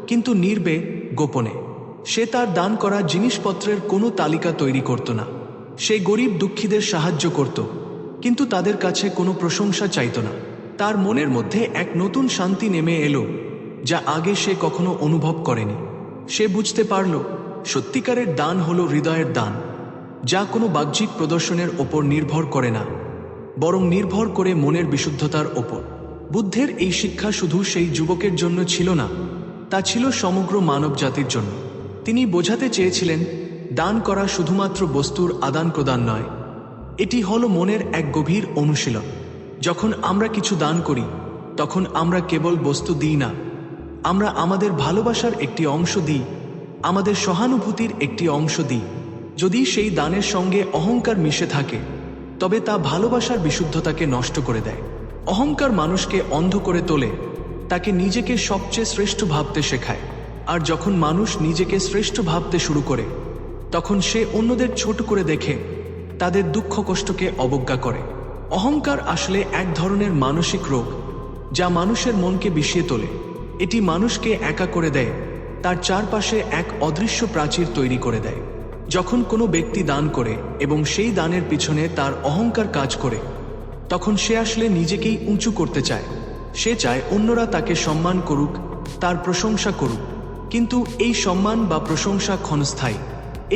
কিন্তু নির্বে, গোপনে। সে তার দান করা জিনিসপত্রের কোনো তালিকা তৈরি করত না। সে গরিব দুঃখীদের সাহায্য করত, কিন্তু তাদের কাছে কোনো প্রশংসা চাইত না। তার মনের মধ্যে এক নতুন শান্তি নেমে এলো, যা আগে সে কখনো অনুভব করেনি। সে বুঝতে পারল, সত্যিকারের দান হলো হৃদয়ের দান, যা কোনো বাহ্যিক প্রদর্শনের ওপর নির্ভর করে না, বরং নির্ভর করে মনের বিশুদ্ধতার ওপর। বুদ্ধের এই শিক্ষা শুধু সেই যুবকের জন্য ছিল না, তা ছিল সমগ্র মানব জাতির জন্য। তিনি বোঝাতে চেয়েছিলেন, দান করা শুধুমাত্র বস্তুর আদান প্রদান নয়, এটি হলো মনের এক গভীর অনুশীলন। যখন আমরা কিছু দান করি, তখন আমরা কেবল বস্তু দিই না, আমরা আমাদের ভালোবাসার একটি অংশ দিই, আমাদের সহানুভূতির একটি অংশ দিই। যদি সেই দানের সঙ্গে অহংকার মিশে থাকে, তবে তা ভালোবাসার বিশুদ্ধতাকে নষ্ট করে দেয়। অহংকার মানুষকে অন্ধ করে তোলে, তাকে নিজেকে সবচেয়ে শ্রেষ্ঠ ভাবতে শেখায়। আর যখন মানুষ নিজেকে শ্রেষ্ঠ ভাবতে শুরু করে, তখন সে অন্যদের ছোট করে দেখে, তাদের দুঃখ কষ্টকে অবজ্ঞা করে। অহংকার আসলে এক ধরনের মানসিক রোগ, যা মানুষের মনকে বিষিয়ে তোলে। এটি মানুষকে একা করে দেয়, তার চারপাশে এক অদৃশ্য প্রাচীর তৈরি করে দেয়। যখন কোনো ব্যক্তি দান করে এবং সেই দানের পিছনে তার অহংকার কাজ করে, তখন সে আসলে নিজেকেই উঁচু করতে চায়। সে চায় অন্যরা তাকে সম্মান করুক, তার প্রশংসা করুক। কিন্তু এই সম্মান বা প্রশংসা ক্ষণস্থায়ী।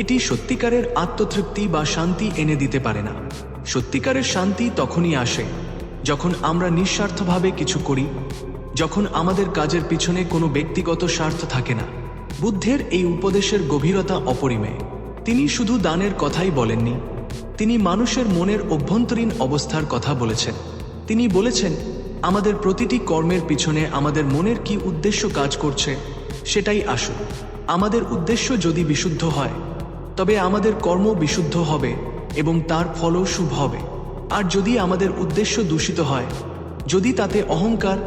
এটি সত্যিকারের আত্মতৃপ্তি বা শান্তি এনে দিতে পারে না। সত্যিকারের শান্তি তখনই আসে যখন আমরা নিঃস্বার্থভাবে কিছু করি, যখন আমাদের কাজের পিছনে কোনো ব্যক্তিগত স্বার্থ থাকে না। বুদ্ধের এই উপদেশের গভীরতা অপরিমেয়। তিনি শুধু দানের কথাই বলেননি, তিনি মানুষের মনের অভ্যন্তরীণ অবস্থার কথা বলেছেন। তিনি বলেছেন, আমাদের প্রতিটি কর্মের পিছনে আমাদের মনের কি উদ্দেশ্য কাজ করছে সেটাই আসল। আমাদের উদ্দেশ্য যদি বিশুদ্ধ হয়, তবে আমাদের কর্ম বিশুদ্ধ হবে এবং তার ফলও শুভ হবে। আর যদি আমাদের উদ্দেশ্য দূষিত হয়, যদি তাতে অহংকার,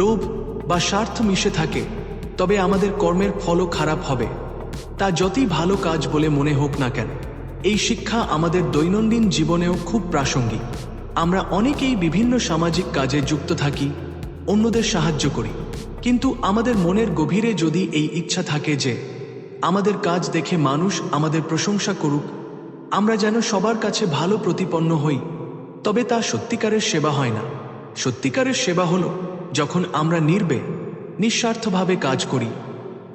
লোভ বা স্বার্থ মিশে থাকে, তবে আমাদের কর্মের ফলও খারাপ হবে, তা যতই ভালো কাজ বলে মনে হোক না কেন। এই শিক্ষা আমাদের দৈনন্দিন জীবনেও খুব প্রাসঙ্গিক। আমরা অনেকেই বিভিন্ন সামাজিক কাজে যুক্ত থাকি, অন্যদের সাহায্য করি, কিন্তু আমাদের মনের গভীরে যদি এই ইচ্ছা থাকে যে আমাদের কাজ দেখে মানুষ আমাদের প্রশংসা করুক, আমরা যেন সবার কাছে ভালো প্রতিপন্ন হই, তবে তা সত্যিকারের সেবা হয় না। সত্যিকারের সেবা হলো যখন আমরা নিঃস্বার্থভাবে কাজ করি,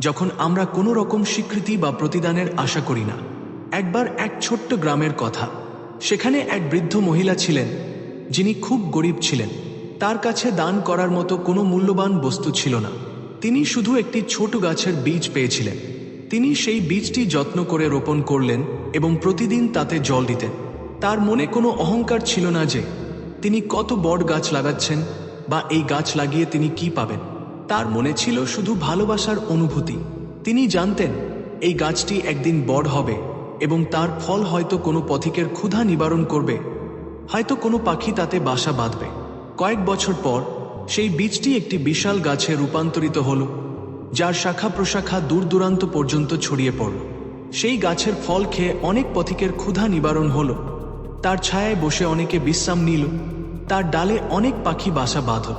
যখন আমরা কোনো রকম স্বীকৃতি বা প্রতিদানের আশা করি না। একবার এক ছোট্ট গ্রামের কথা। সেখানে এক বৃদ্ধ মহিলা ছিলেন, যিনি খুব গরিব ছিলেন। তার কাছে দান করার মতো কোনো মূল্যবান বস্তু ছিল না। তিনি শুধু একটি ছোট গাছের বীজ পেয়েছিলেন। তিনি সেই বীজটি যত্ন করে রোপণ করলেন এবং প্রতিদিন তাতে জল দিতেন। তার মনে কোনো অহংকার ছিল না যে তিনি কত বড় গাছ লাগাচ্ছেন বা এই গাছ লাগিয়ে তিনি কি পাবেন। তার মনে ছিল শুধু ভালোবাসার অনুভূতি। তিনি জানতেন এই গাছটি একদিন বড় হবে এবং তার ফল হয়তো কোনো পথিকের ক্ষুধা নিবারণ করবে, হয়তো কোনো পাখি তাতে বাসা বাঁধবে। কয়েক বছর পর সেই বীজটি একটি বিশাল গাছে রূপান্তরিত হল, যার শাখা প্রশাখা দূর দূরান্ত পর্যন্ত ছড়িয়ে পড়ল। সেই গাছের ফল খেয়ে অনেক পথিকের ক্ষুধা নিবারণ হল, তার ছায়ায় বসে অনেকে বিশ্রাম নিল, তার ডালে অনেক পাখি বাসা বাঁধল।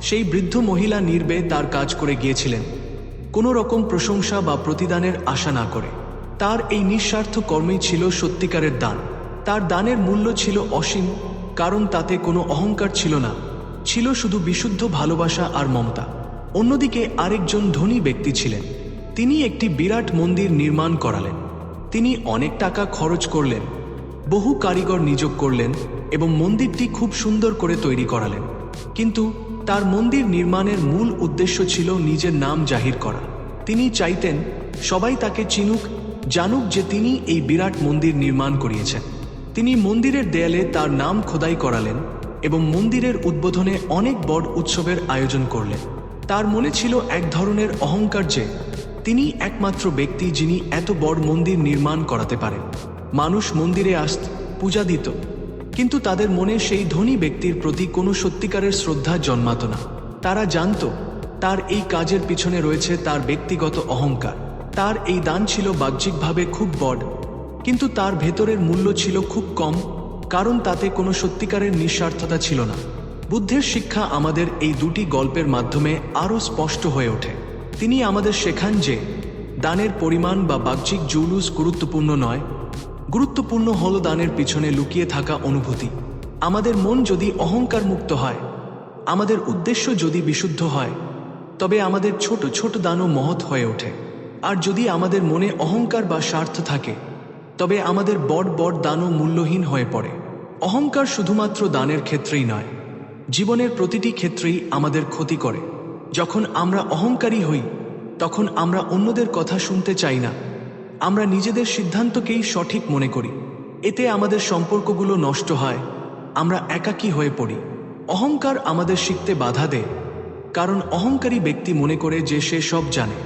সেই বৃদ্ধ মহিলা নির্বে তার কাজ করে গিয়েছিলেন, কোনো রকম প্রশংসা বা প্রতিদানের আশা না করে। তার এই নিঃস্বার্থ কর্মই ছিল সত্যিকারের দান। তার দানের মূল্য ছিল অসীম, কারণ তাতে কোনো অহংকার ছিল না, ছিল শুধু বিশুদ্ধ ভালোবাসা আর মমতা। অন্যদিকে আরেকজন ধনী ব্যক্তি ছিলেন। তিনি একটি বিরাট মন্দির নির্মাণ করালেন। তিনি অনেক টাকা খরচ করলেন, বহু কারিগর নিয়োগ করলেন এবং মন্দিরটি খুব সুন্দর করে তৈরি করালেন। কিন্তু তার মন্দির নির্মাণের মূল উদ্দেশ্য ছিল নিজের নাম জাহির করা। তিনি চাইতেন সবাই তাকে চিনুক, জানুক যে তিনি এই বিরাট মন্দির নির্মাণ করিয়েছেন। তিনি মন্দিরের দেয়ালে তার নাম খোদাই করালেন এবং মন্দিরের উদ্বোধনে অনেক বড় উৎসবের আয়োজন করলেন। তার মনে ছিল এক ধরনের অহংকার যে তিনি একমাত্র ব্যক্তি যিনি এত বড় মন্দির নির্মাণ করাতে পারেন। মানুষ মন্দিরে আসত, পূজা দিত, কিন্তু তাদের মনে সেই ধনী ব্যক্তির প্রতি কোনো সত্যিকারের শ্রদ্ধা জন্মাত না। তারা জানত তার এই কাজের পিছনে রয়েছে তার ব্যক্তিগত অহংকার। তার এই দান ছিল বাহ্যিকভাবে খুব বড়, কিন্তু তার ভেতরের মূল্য ছিল খুব কম, কারণ তাতে কোনো সত্যিকারের নিঃস্বার্থতা ছিল না। বুদ্ধের শিক্ষা আমাদের এই দুটি গল্পের মাধ্যমে আরও স্পষ্ট হয়ে ওঠে। তিনি আমাদের শেখান যে দানের পরিমাণ বা বাহ্যিক জৌলুস গুরুত্বপূর্ণ নয়, গুরুত্বপূর্ণ হল দানের পিছনে লুকিয়ে থাকা অনুভূতি। আমাদের মন যদি অহংকার মুক্ত হয়, আমাদের উদ্দেশ্য যদি বিশুদ্ধ হয়, তবে আমাদের ছোট ছোট দানও মহৎ হয়ে ওঠে। আর যদি আমাদের মনে অহংকার বা স্বার্থ থাকে, তবে আমাদের বড় বড় দানও মূল্যহীন হয়ে পড়ে। অহংকার শুধুমাত্র দানের ক্ষেত্রেই নয়, জীবনের প্রতিটি ক্ষেত্রেই আমাদের ক্ষতি করে। যখন আমরা অহংকারী হই, তখন আমরা অন্যদের কথা শুনতে চাই না, আমরা নিজেদের সিদ্ধান্তকেই সঠিক মনে করি। এতে আমাদের সম্পর্কগুলো নষ্ট হয়, আমরা একাকী হয়ে পড়ি। অহংকার আমাদের শিখতে বাধা দেয়, কারণ অহংকারী ব্যক্তি মনে করে যে সে সব জানে।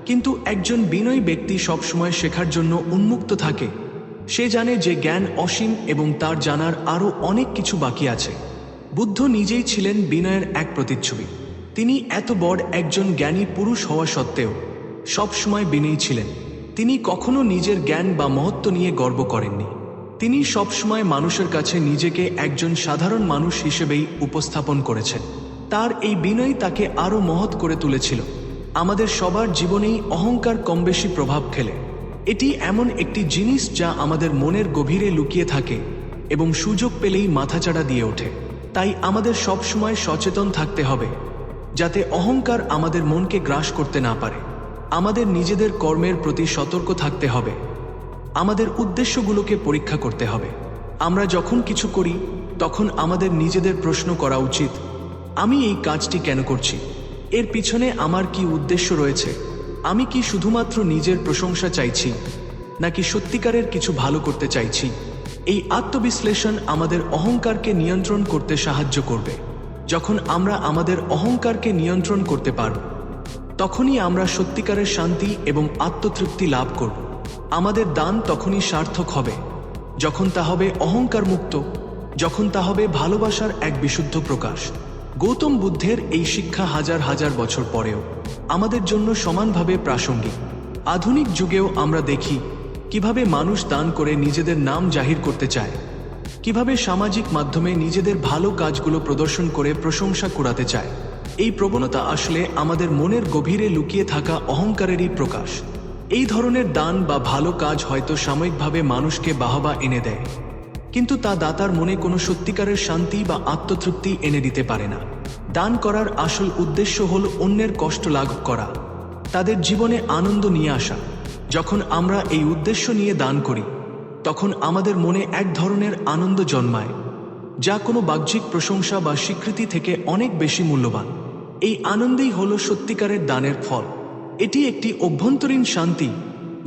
কিন্তু একজন বিনয়ী ব্যক্তি সবসময় শেখার জন্য উন্মুক্ত থাকে। সে জানে যে জ্ঞান অসীম এবং তার জানার আরও অনেক কিছু বাকি আছে। বুদ্ধ নিজেই ছিলেন বিনয়ের এক প্রতিচ্ছবি। তিনি এত বড় একজন জ্ঞানী পুরুষ হওয়া সত্ত্বেও সবসময় বিনয়ী ছিলেন। তিনি কখনো নিজের জ্ঞান বা মহত্ব নিয়ে গর্ব করেননি। তিনি সবসময় মানুষের কাছে নিজেকে একজন সাধারণ মানুষ হিসেবেই উপস্থাপন করেছেন। তার এই বিনয় তাকে আরও মহৎ করে তুলেছিল। আমাদের সবার জীবনেই অহংকার কমবেশি প্রভাব ফেলে। এটি এমন একটি জিনিস যা আমাদের মনের গভীরে লুকিয়ে থাকে এবং সুযোগ পেলেই মাথাচাড়া দিয়ে ওঠে। তাই আমাদের সবসময় সচেতন থাকতে হবে যাতে অহংকার আমাদের মনকে গ্রাস করতে না পারে। আমাদের নিজেদের কর্মের প্রতি সতর্ক থাকতে হবে, আমাদের উদ্দেশ্যগুলোকে পরীক্ষা করতে হবে। আমরা যখন কিছু করি তখন আমাদের নিজেদের প্রশ্ন করা উচিত, আমি এই কাজটি কেন করছি? এর পিছনে আমার কি উদ্দেশ্য রয়েছে? আমি কি শুধুমাত্র নিজের প্রশংসা চাইছি, নাকি সত্যিকারের কিছু ভালো করতে চাইছি? এই আত্মবিশ্লেষণ আমাদের অহংকারকে নিয়ন্ত্রণ করতে সাহায্য করবে। যখন আমরা আমাদের অহংকারকে নিয়ন্ত্রণ করতে পারব, তখনই আমরা সত্যিকারের শান্তি এবং আত্মতৃপ্তি লাভ করব। আমাদের দান তখনই সার্থক হবে যখন তা হবে অহংকার মুক্ত, যখন তা হবে ভালোবাসার এক বিশুদ্ধ প্রকাশ। গৌতম বুদ্ধের এই শিক্ষা হাজার হাজার বছর পরেও আমাদের জন্য সমানভাবে প্রাসঙ্গিক। আধুনিক যুগেও আমরা দেখি কিভাবে মানুষ দান করে নিজেদের নাম জাহির করতে চায়, কিভাবে সামাজিক মাধ্যমে নিজেদের ভালো কাজগুলো প্রদর্শন করে প্রশংসা কুড়াতে চায়। এই প্রবণতা আসলে আমাদের মনের গভীরে লুকিয়ে থাকা অহংকারেরই প্রকাশ। এই ধরনের দান বা ভালো কাজ হয়তো সাময়িকভাবে মানুষকে বাহবা এনে দেয়, কিন্তু তা দাতার মনে কোনো সত্যিকারের শান্তি বা আত্মতৃপ্তি এনে দিতে পারে না। দান করার আসল উদ্দেশ্য হল অন্যের কষ্ট লাঘব করা, তাদের জীবনে আনন্দ নিয়ে আসা। যখন আমরা এই উদ্দেশ্য নিয়ে দান করি, তখন আমাদের মনে এক ধরনের আনন্দ জন্মায়, যা কোনো বাহ্যিক প্রশংসা বা স্বীকৃতি থেকে অনেক বেশি মূল্যবান। এই আনন্দেই হলো সত্যিকারের দানের ফল। এটি একটি অভ্যন্তরীণ শান্তি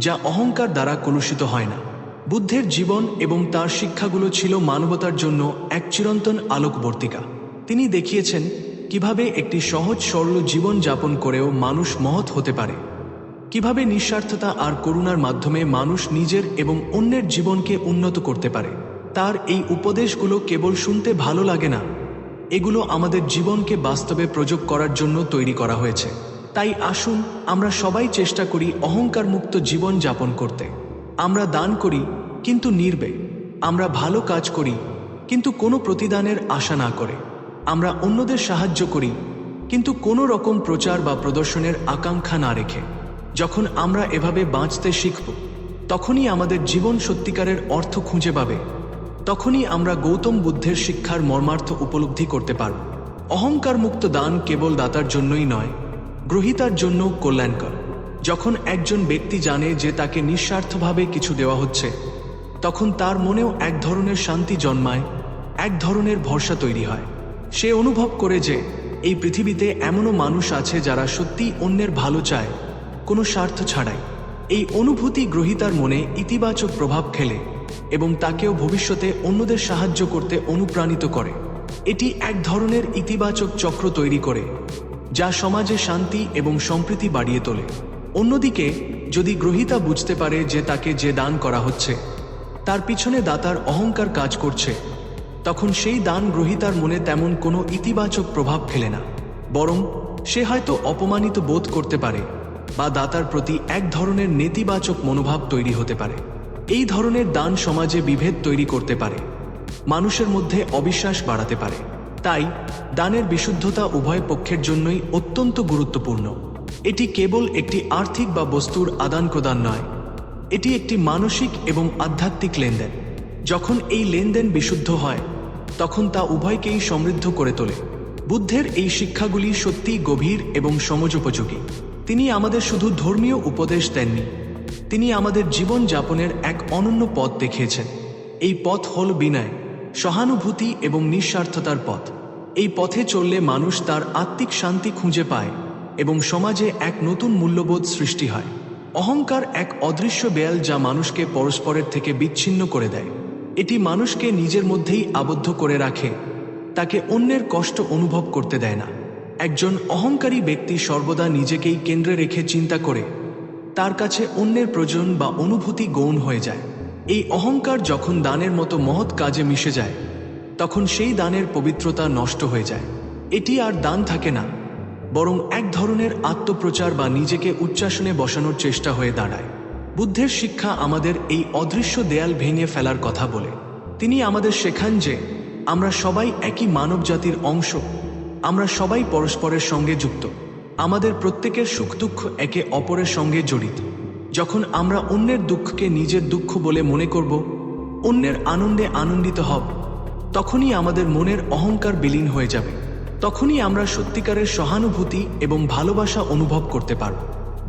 যা অহংকার দ্বারা কলুষিত হয় না। বুদ্ধের জীবন এবং তার শিক্ষাগুলো ছিল মানবতার জন্য এক চিরন্তন আলোকবর্তিকা। তিনি দেখিয়েছেন কিভাবে একটি সহজ সরল জীবন যাপন করেও মানুষ মহৎ হতে পারে, কিভাবে নিঃস্বার্থতা আর করুণার মাধ্যমে মানুষ নিজের এবং অন্যের জীবনকে উন্নত করতে পারে। তার এই উপদেশগুলো কেবল শুনতে ভালো লাগে না, এগুলো আমাদের জীবনকে বাস্তবে প্রয়োগ করার জন্য তৈরি করা হয়েছে। তাই আসুন আমরা সবাই চেষ্টা করি অহংকার মুক্ত জীবন যাপন করতে। আমরা দান করি কিন্তু নির্বে, আমরা ভালো কাজ করি কিন্তু কোনো প্রতিদানের আশা না করে, আমরা অন্যদের সাহায্য করি কিন্তু কোনো রকম প্রচার বা প্রদর্শনের আকাঙ্ক্ষা না রেখে। যখন আমরা এভাবে বাঁচতে শিখব, তখনই আমাদের জীবন সত্যিকারের অর্থ খুঁজে পাবে। তখনই আমরা গৌতম বুদ্ধের শিক্ষার মর্মার্থ উপলব্ধি করতে পারব। অহংকারমুক্ত দান কেবল দাতার জন্যই নয়, গ্রহীতার জন্য কল্যাণকর। যখন একজন ব্যক্তি জানে যে তাকে নিঃস্বার্থভাবে কিছু দেওয়া হচ্ছে, তখন তার মনেও এক ধরনের শান্তি জন্মায়, এক ধরনের ভরসা তৈরি হয়। সে অনুভব করে যে এই পৃথিবীতে এমনও মানুষ আছে যারা সত্যিই অন্যের ভালো চায়, কোনো স্বার্থ ছাড়াই। এই অনুভূতি গ্রহীতার মনে ইতিবাচক প্রভাব ফেলে এবং তাকেও ভবিষ্যতে অন্যদের সাহায্য করতে অনুপ্রাণিত করে। এটি এক ধরনের ইতিবাচক চক্র তৈরি করে, যা সমাজে শান্তি এবং সম্প্রীতি বাড়িয়ে তোলে। অন্যদিকে, যদি গ্রহীতা বুঝতে পারে যে তাকে যে দান করা হচ্ছে তার পিছনে দাতার অহংকার কাজ করছে, তখন সেই দান গ্রহীতার মনে তেমন কোনো ইতিবাচক প্রভাব ফেলে না, বরং সে হয়তো অপমানিত বোধ করতে পারে বা দাতার প্রতি এক ধরনের নেতিবাচক মনোভাব তৈরি হতে পারে। এই ধরনের দান সমাজে বিভেদ তৈরি করতে পারে, মানুষের মধ্যে অবিশ্বাস বাড়াতে পারে। তাই দানের বিশুদ্ধতা উভয় পক্ষের জন্যই অত্যন্ত গুরুত্বপূর্ণ। এটি কেবল একটি আর্থিক বা বস্তুর আদান প্রদান নয়, এটি একটি মানসিক এবং আধ্যাত্মিক লেনদেন। যখন এই লেনদেন বিশুদ্ধ হয়, তখন তা উভয়কেই সমৃদ্ধ করে তোলে। বুদ্ধের এই শিক্ষাগুলি সত্যিই গভীর এবং সমাজোপযোগী। তিনি আমাদের শুধু ধর্মীয় উপদেশ দেননি, তিনি আমাদের জীবন যাপনের এক অনন্য পথ দেখিয়েছেন। এই পথ হল বিনয়, সহানুভূতি এবং নিঃস্বার্থতার পথ। এই পথে চললে মানুষ তার আত্মিক শান্তি খুঁজে পায় এবং সমাজে এক নতুন মূল্যবোধ সৃষ্টি হয়। অহংকার এক অদৃশ্য দেয়াল যা মানুষকে পরস্পরের থেকে বিচ্ছিন্ন করে দেয়। এটি মানুষকে নিজের মধ্যেই আবদ্ধ করে রাখে, তাকে অন্যের কষ্ট অনুভব করতে দেয় না। একজন অহংকারী ব্যক্তি সর্বদা নিজেকেই কেন্দ্রে রেখে চিন্তা করে, তার কাছে অন্যের প্রয়োজন বা অনুভূতি গৌণ হয়ে যায়। এই অহংকার যখন দানের মতো মহৎ কাজে মিশে যায়, তখন সেই দানের পবিত্রতা নষ্ট হয়ে যায়। এটি আর দান থাকে না, বরং এক ধরনের আত্মপ্রচার বা নিজেকে উচ্চাসনে বসানোর চেষ্টা হয়ে দাঁড়ায়। বুদ্ধের শিক্ষা আমাদের এই অদৃশ্য দেয়াল ভেঙে ফেলার কথা বলে। তিনি আমাদের শেখান যে আমরা সবাই একই মানবজাতির অংশ, আমরা সবাই পরস্পরের সঙ্গে যুক্ত, আমাদের প্রত্যেকের সুখ দুঃখ একে অপরের সঙ্গে জড়িত। যখন আমরা অন্যের দুঃখকে নিজের দুঃখ বলে মনে করব, অন্যের আনন্দে আনন্দিত হব, তখনই আমাদের মনের অহংকার বিলীন হয়ে যাবে। তখনই আমরা সত্যিকারের সহানুভূতি এবং ভালোবাসা অনুভব করতে পারব।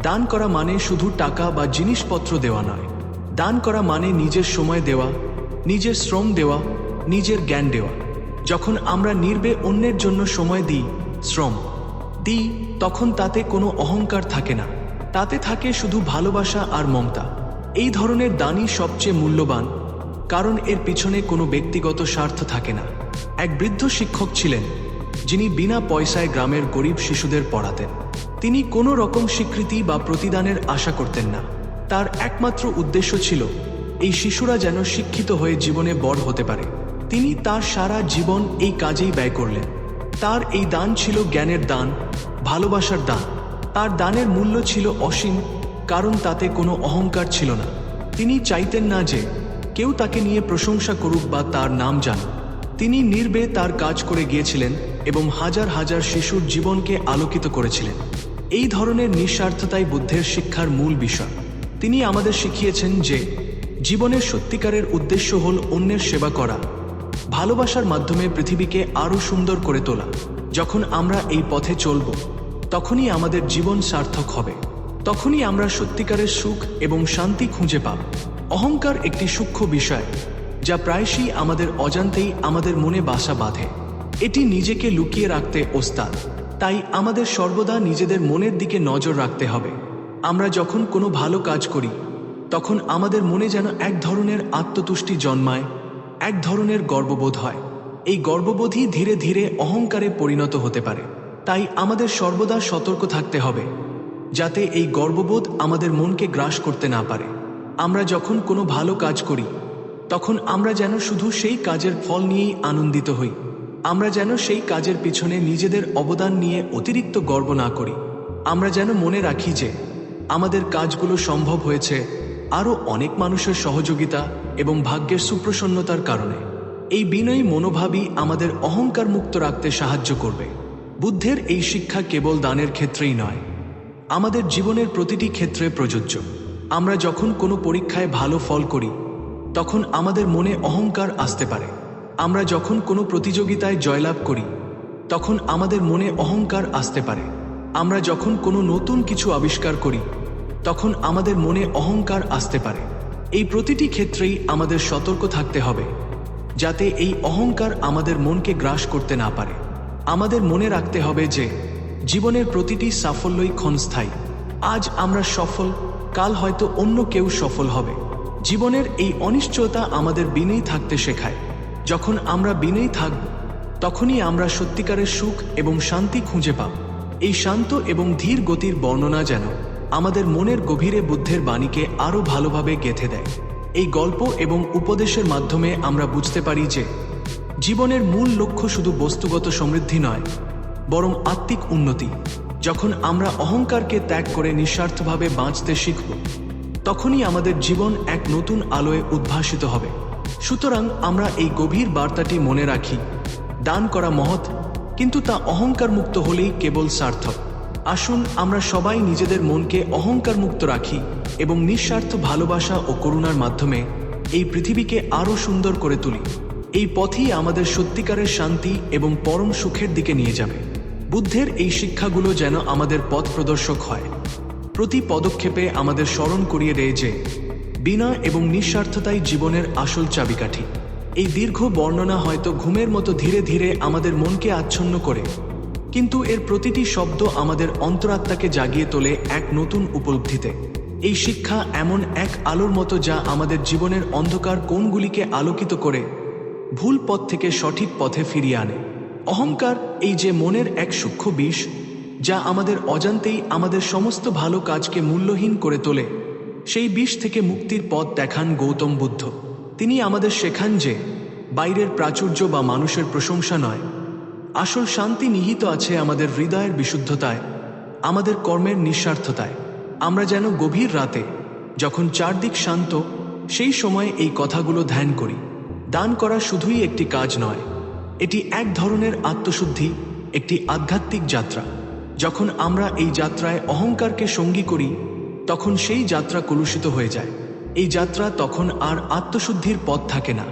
দান করা মানে শুধু টাকা বা জিনিসপত্র দেওয়া নয়। দান করা মানে নিজের সময় দেওয়া, নিজের শ্রম দেওয়া, নিজের জ্ঞান দেওয়া। যখন আমরা নির্বে অন্যের জন্য সময় দিই, শ্রম দিই, তখন তাতে কোনো অহংকার থাকে না, তাতে থাকে শুধু ভালোবাসা আর মমতা। এই ধরনের দানই সবচেয়ে মূল্যবান, কারণ এর পিছনে কোনো ব্যক্তিগত স্বার্থ থাকে না। এক বৃদ্ধ শিক্ষক ছিলেন, যিনি বিনা পয়সায় গ্রামের গরিব শিশুদের পড়াতেন। তিনি কোনো রকম স্বীকৃতি বা প্রতিদানের আশা করতেন না। তার একমাত্র উদ্দেশ্য ছিল এই শিশুরা যেন শিক্ষিত হয়ে জীবনে বড় হতে পারে। তিনি তার সারা জীবন এই কাজেই ব্যয় করলেন। তার এই দান ছিল জ্ঞানের দান, ভালোবাসার দান। তার দানের মূল্য ছিল অসীম, কারণ তাতে কোনো অহংকার ছিল না। তিনি চাইতেন না যে কেউ তাকে নিয়ে প্রশংসা করুক বা তার নাম জানুক। তিনি নির্বে তার কাজ করে গিয়েছিলেন এবং হাজার হাজার শিশুর জীবনকে আলোকিত করেছিলেন। এই ধরনের নিঃস্বার্থতাই বুদ্ধের শিক্ষার মূল বিষয়। তিনি আমাদের শিখিয়েছেন যে জীবনের সত্যিকারের উদ্দেশ্য হল অন্যের সেবা করা, ভালোবাসার মাধ্যমে পৃথিবীকে আরও সুন্দর করে তোলা। যখন আমরা এই পথে চলব, তখনই আমাদের জীবন সার্থক হবে, তখনই আমরা সত্যিকারের সুখ এবং শান্তি খুঁজে পাব। অহংকার একটি সূক্ষ্ম বিষয়, যা প্রায়শই আমাদের অজান্তেই আমাদের মনে বাসা বাঁধে। এটি নিজেকে লুকিয়ে রাখতে ওস্তাদ। তাই আমাদের সর্বদা নিজেদের মনের দিকে নজর রাখতে হবে। আমরা যখন কোনো ভালো কাজ করি, তখন আমাদের মনে যেন এক ধরনের আত্মতুষ্টি জন্মায়, এক ধরনের গর্ববোধ হয়। এই গর্ববোধই ধীরে ধীরে অহংকারে পরিণত হতে পারে। তাই আমাদের সর্বদা সতর্ক থাকতে হবে, যাতে এই গর্ববোধ আমাদের মনকে গ্রাস করতে না পারে। আমরা যখন কোনো ভালো কাজ করি, তখন আমরা যেন শুধু সেই কাজের ফল নিয়েই আনন্দিত হই। আমরা যেন সেই কাজের পিছনে নিজেদের অবদান নিয়ে অতিরিক্ত গর্ব না করি। আমরা যেন মনে রাখি যে আমাদের কাজগুলো সম্ভব হয়েছে আরও অনেক মানুষের সহযোগিতা এবং ভাগ্যের সুপ্রসন্নতার কারণে। এই বিনয়ী মনোভাবই আমাদের অহংকার মুক্ত রাখতে সাহায্য করবে। বুদ্ধের এই শিক্ষা কেবল দানের ক্ষেত্রেই নয়, আমাদের জীবনের প্রতিটি ক্ষেত্রে প্রযোজ্য। আমরা যখন কোনো পরীক্ষায় ভালো ফল করি, তখন আমাদের মনে অহংকার আসতে পারে। আমরা যখন কোনো প্রতিযোগিতায় জয়লাভ করি, তখন আমাদের মনে অহংকার আসতে পারে। আমরা যখন কোনো নতুন কিছু আবিষ্কার করি তখন আমাদের মনে অহংকার আসতে পারে। এই প্রতিটি ক্ষেত্রেই আমাদের সতর্ক থাকতে হবে যাতে এই অহংকার আমাদের মনকে গ্রাস করতে না পারে। আমাদের মনে রাখতে হবে যে জীবনের প্রতিটি সাফল্যই ক্ষণস্থায়ী। আজ আমরা সফল, কাল হয়তো অন্য কেউ সফল হবে। জীবনের এই অনিশ্চয়তা আমাদের বিনয়ী থাকতে শেখায়। যখন আমরা বিনয়ী থাকব তখনই আমরা সত্যিকারের সুখ এবং শান্তি খুঁজে পাব। এই শান্ত এবং ধীর গতির বর্ণনা যেন আমাদের মনের গভীরে বুদ্ধের বাণীকে আরও ভালোভাবে গেঁথে দেয়। এই গল্প এবং উপদেশের মাধ্যমে আমরা বুঝতে পারি যে জীবনের মূল লক্ষ্য শুধু বস্তুগত সমৃদ্ধি নয়, বরং আত্মিক উন্নতি। যখন আমরা অহংকারকে ত্যাগ করে নিঃস্বার্থভাবে বাঁচতে শিখব তখনই আমাদের জীবন এক নতুন আলোয় উদ্ভাসিত হবে। সুতরাং আমরা এই গভীর বার্তাটি মনে রাখি, দান করা মহৎ, কিন্তু তা অহংকার মুক্ত হলেই কেবল সার্থক। আসুন আমরা সবাই নিজেদের মনকে অহংকার মুক্ত রাখি এবং নিঃস্বার্থ ভালোবাসা ও করুণার মাধ্যমে এই পৃথিবীকে আরও সুন্দর করে তুলি। এই পথই আমাদের সত্যিকারের শান্তি এবং পরম সুখের দিকে নিয়ে যাবে। বুদ্ধের এই শিক্ষাগুলো যেন আমাদের পথ প্রদর্শক হয়, প্রতি পদক্ষেপে আমাদের স্মরণ করিয়ে দেয় যে বিনয় এবং নিঃস্বার্থতাই জীবনের আসল চাবিকাঠি। এই দীর্ঘ বর্ণনা হয়তো ঘুমের মতো ধীরে ধীরে আমাদের মনকে আচ্ছন্ন করে, কিন্তু এর প্রতিটি শব্দ আমাদের অন্তরাত্মাকে জাগিয়ে তোলে এক নতুন উপলব্ধিতে। এই শিক্ষা এমন এক আলোর মতো যা আমাদের জীবনের অন্ধকার কোণগুলিকে আলোকিত করে ভুল পথ থেকে সঠিক পথে ফিরিয়ে আনে। অহংকার এই যে মনের এক সূক্ষ্ম বিষ, যা আমাদের অজান্তেই আমাদের সমস্ত ভালো কাজকে মূল্যহীন করে তোলে। সেই বিষ থেকে মুক্তির পথ দেখান গৌতম বুদ্ধ। তিনি আমাদের শেখান যে বাইরের প্রাচুর্য বা মানুষের প্রশংসা নয়, আসল শান্তি নিহিত আছে আমাদের হৃদয়ের বিশুদ্ধতায়, আমাদের কর্মের নিঃস্বার্থতায়। আমরা যেন গভীর রাতে যখন চারদিক শান্ত, সেই সময়ে এই কথাগুলো ধ্যান করি। দান করা শুধুই একটি কাজ নয়, এটি এক ধরনের আত্মশুদ্ধি, একটি আধ্যাত্মিক যাত্রা। যখন আমরা এই যাত্রায় অহংকারকে সঙ্গী করি তখন সেই যাত্রা কলুষিত হয়ে যায়। এই যাত্রা তখন আর আত্মশুদ্ধির পথ থাকে না,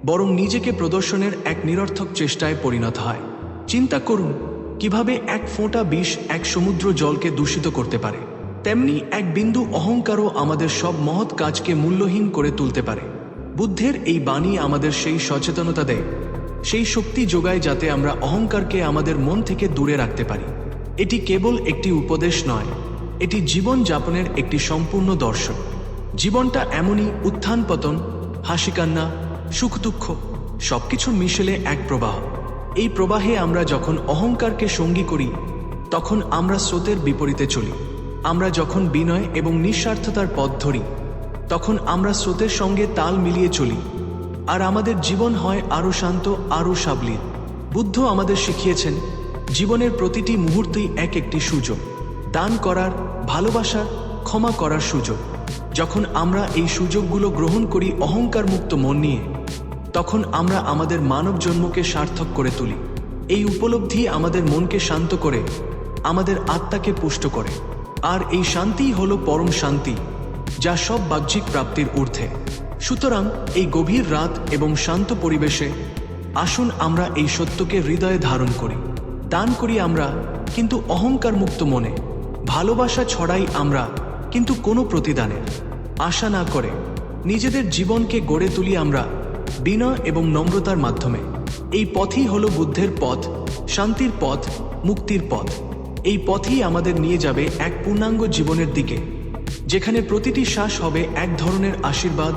বরং নিজেকে প্রদর্শনের এক নিরর্থক চেষ্টায় পরিণত হয়। চিন্তা করুন কিভাবে এক ফোঁটা বিষ এক সমুদ্র জলকে দূষিত করতে পারে। তেমনি এক বিন্দু অহংকারও আমাদের সব মহৎ কাজকে মূল্যহীন করে তুলতে পারে। বুদ্ধের এই বাণী আমাদের সেই সচেতনতা দেয়, সেই শক্তি যোগায় যাতে আমরা অহংকারকে আমাদের মন থেকে দূরে রাখতে পারি। এটি কেবল একটি উপদেশ নয়, এটি জীবন যাপনের একটি সম্পূর্ণ দর্শন। জীবনটা এমনই, উত্থান পতন, হাসি কান্না, সুখ দুঃখ সবকিছুর মিশেলে এক প্রবাহ। এই প্রবাহে আমরা যখন অহংকারকে সঙ্গী করি তখন আমরা স্রোতের বিপরীতে চলি। আমরা যখন বিনয় এবং নিঃস্বার্থতার পথ ধরি তখন আমরা স্রোতের সঙ্গে তাল মিলিয়ে চলি, আর আমাদের জীবন হয় আরও শান্ত, আরও সাবলীল। বুদ্ধ আমাদের শিখিয়েছেন জীবনের প্রতিটি মুহূর্তই এক একটি সুযোগ, দান করার, ভালোবাসার, ক্ষমা করার সুযোগ। যখন আমরা এই সুযোগগুলো গ্রহণ করি অহংকার মুক্ত মন নিয়ে, তখন আমরা আমাদের মানব জন্মকে সার্থক করে তুলি। এই উপলব্ধি আমাদের মনকে শান্ত করে, আমাদের আত্মাকে পুষ্ট করে, আর এই শান্তিই হলো পরম শান্তি, যা সব বাহ্যিক প্রাপ্তির ঊর্ধ্বে। সুতরাং এই গভীর রাত এবং শান্ত পরিবেশে আসুন আমরা এই সত্যকে হৃদয়ে ধারণ করি। দান করি আমরা, কিন্তু অহংকার মুক্ত মনে। ভালোবাসা ছড়াই আমরা, কিন্তু কোনো প্রতিদানের আশা না করে। নিজেদের জীবনকে গড়ে তুলি আমরা বিনয় এবং নম্রতার মাধ্যমে। এই পথই হলো বুদ্ধের পথ, শান্তির পথ, মুক্তির পথ। এই পথই আমাদের নিয়ে যাবে এক পূর্ণাঙ্গ জীবনের দিকে, যেখানে প্রতিটি শ্বাস হবে এক ধরনের আশীর্বাদ,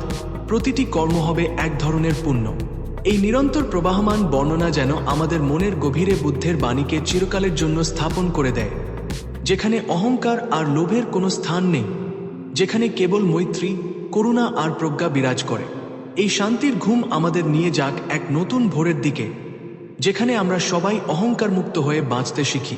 প্রতিটি কর্ম হবে এক ধরনের পুণ্য। এই নিরন্তর প্রবাহমান বর্ণনা যেন আমাদের মনের গভীরে বুদ্ধের বাণীকে চিরকালের জন্য স্থাপন করে দেয়, যেখানে অহংকার আর লোভের কোনো স্থান নেই, যেখানে কেবল মৈত্রী, করুণা আর প্রজ্ঞা বিরাজ করে। এই শান্তির ঘুম আমাদের নিয়ে যাক এক নতুন ভোরের দিকে, যেখানে আমরা সবাই অহংকার মুক্ত হয়ে বাঁচতে শিখি।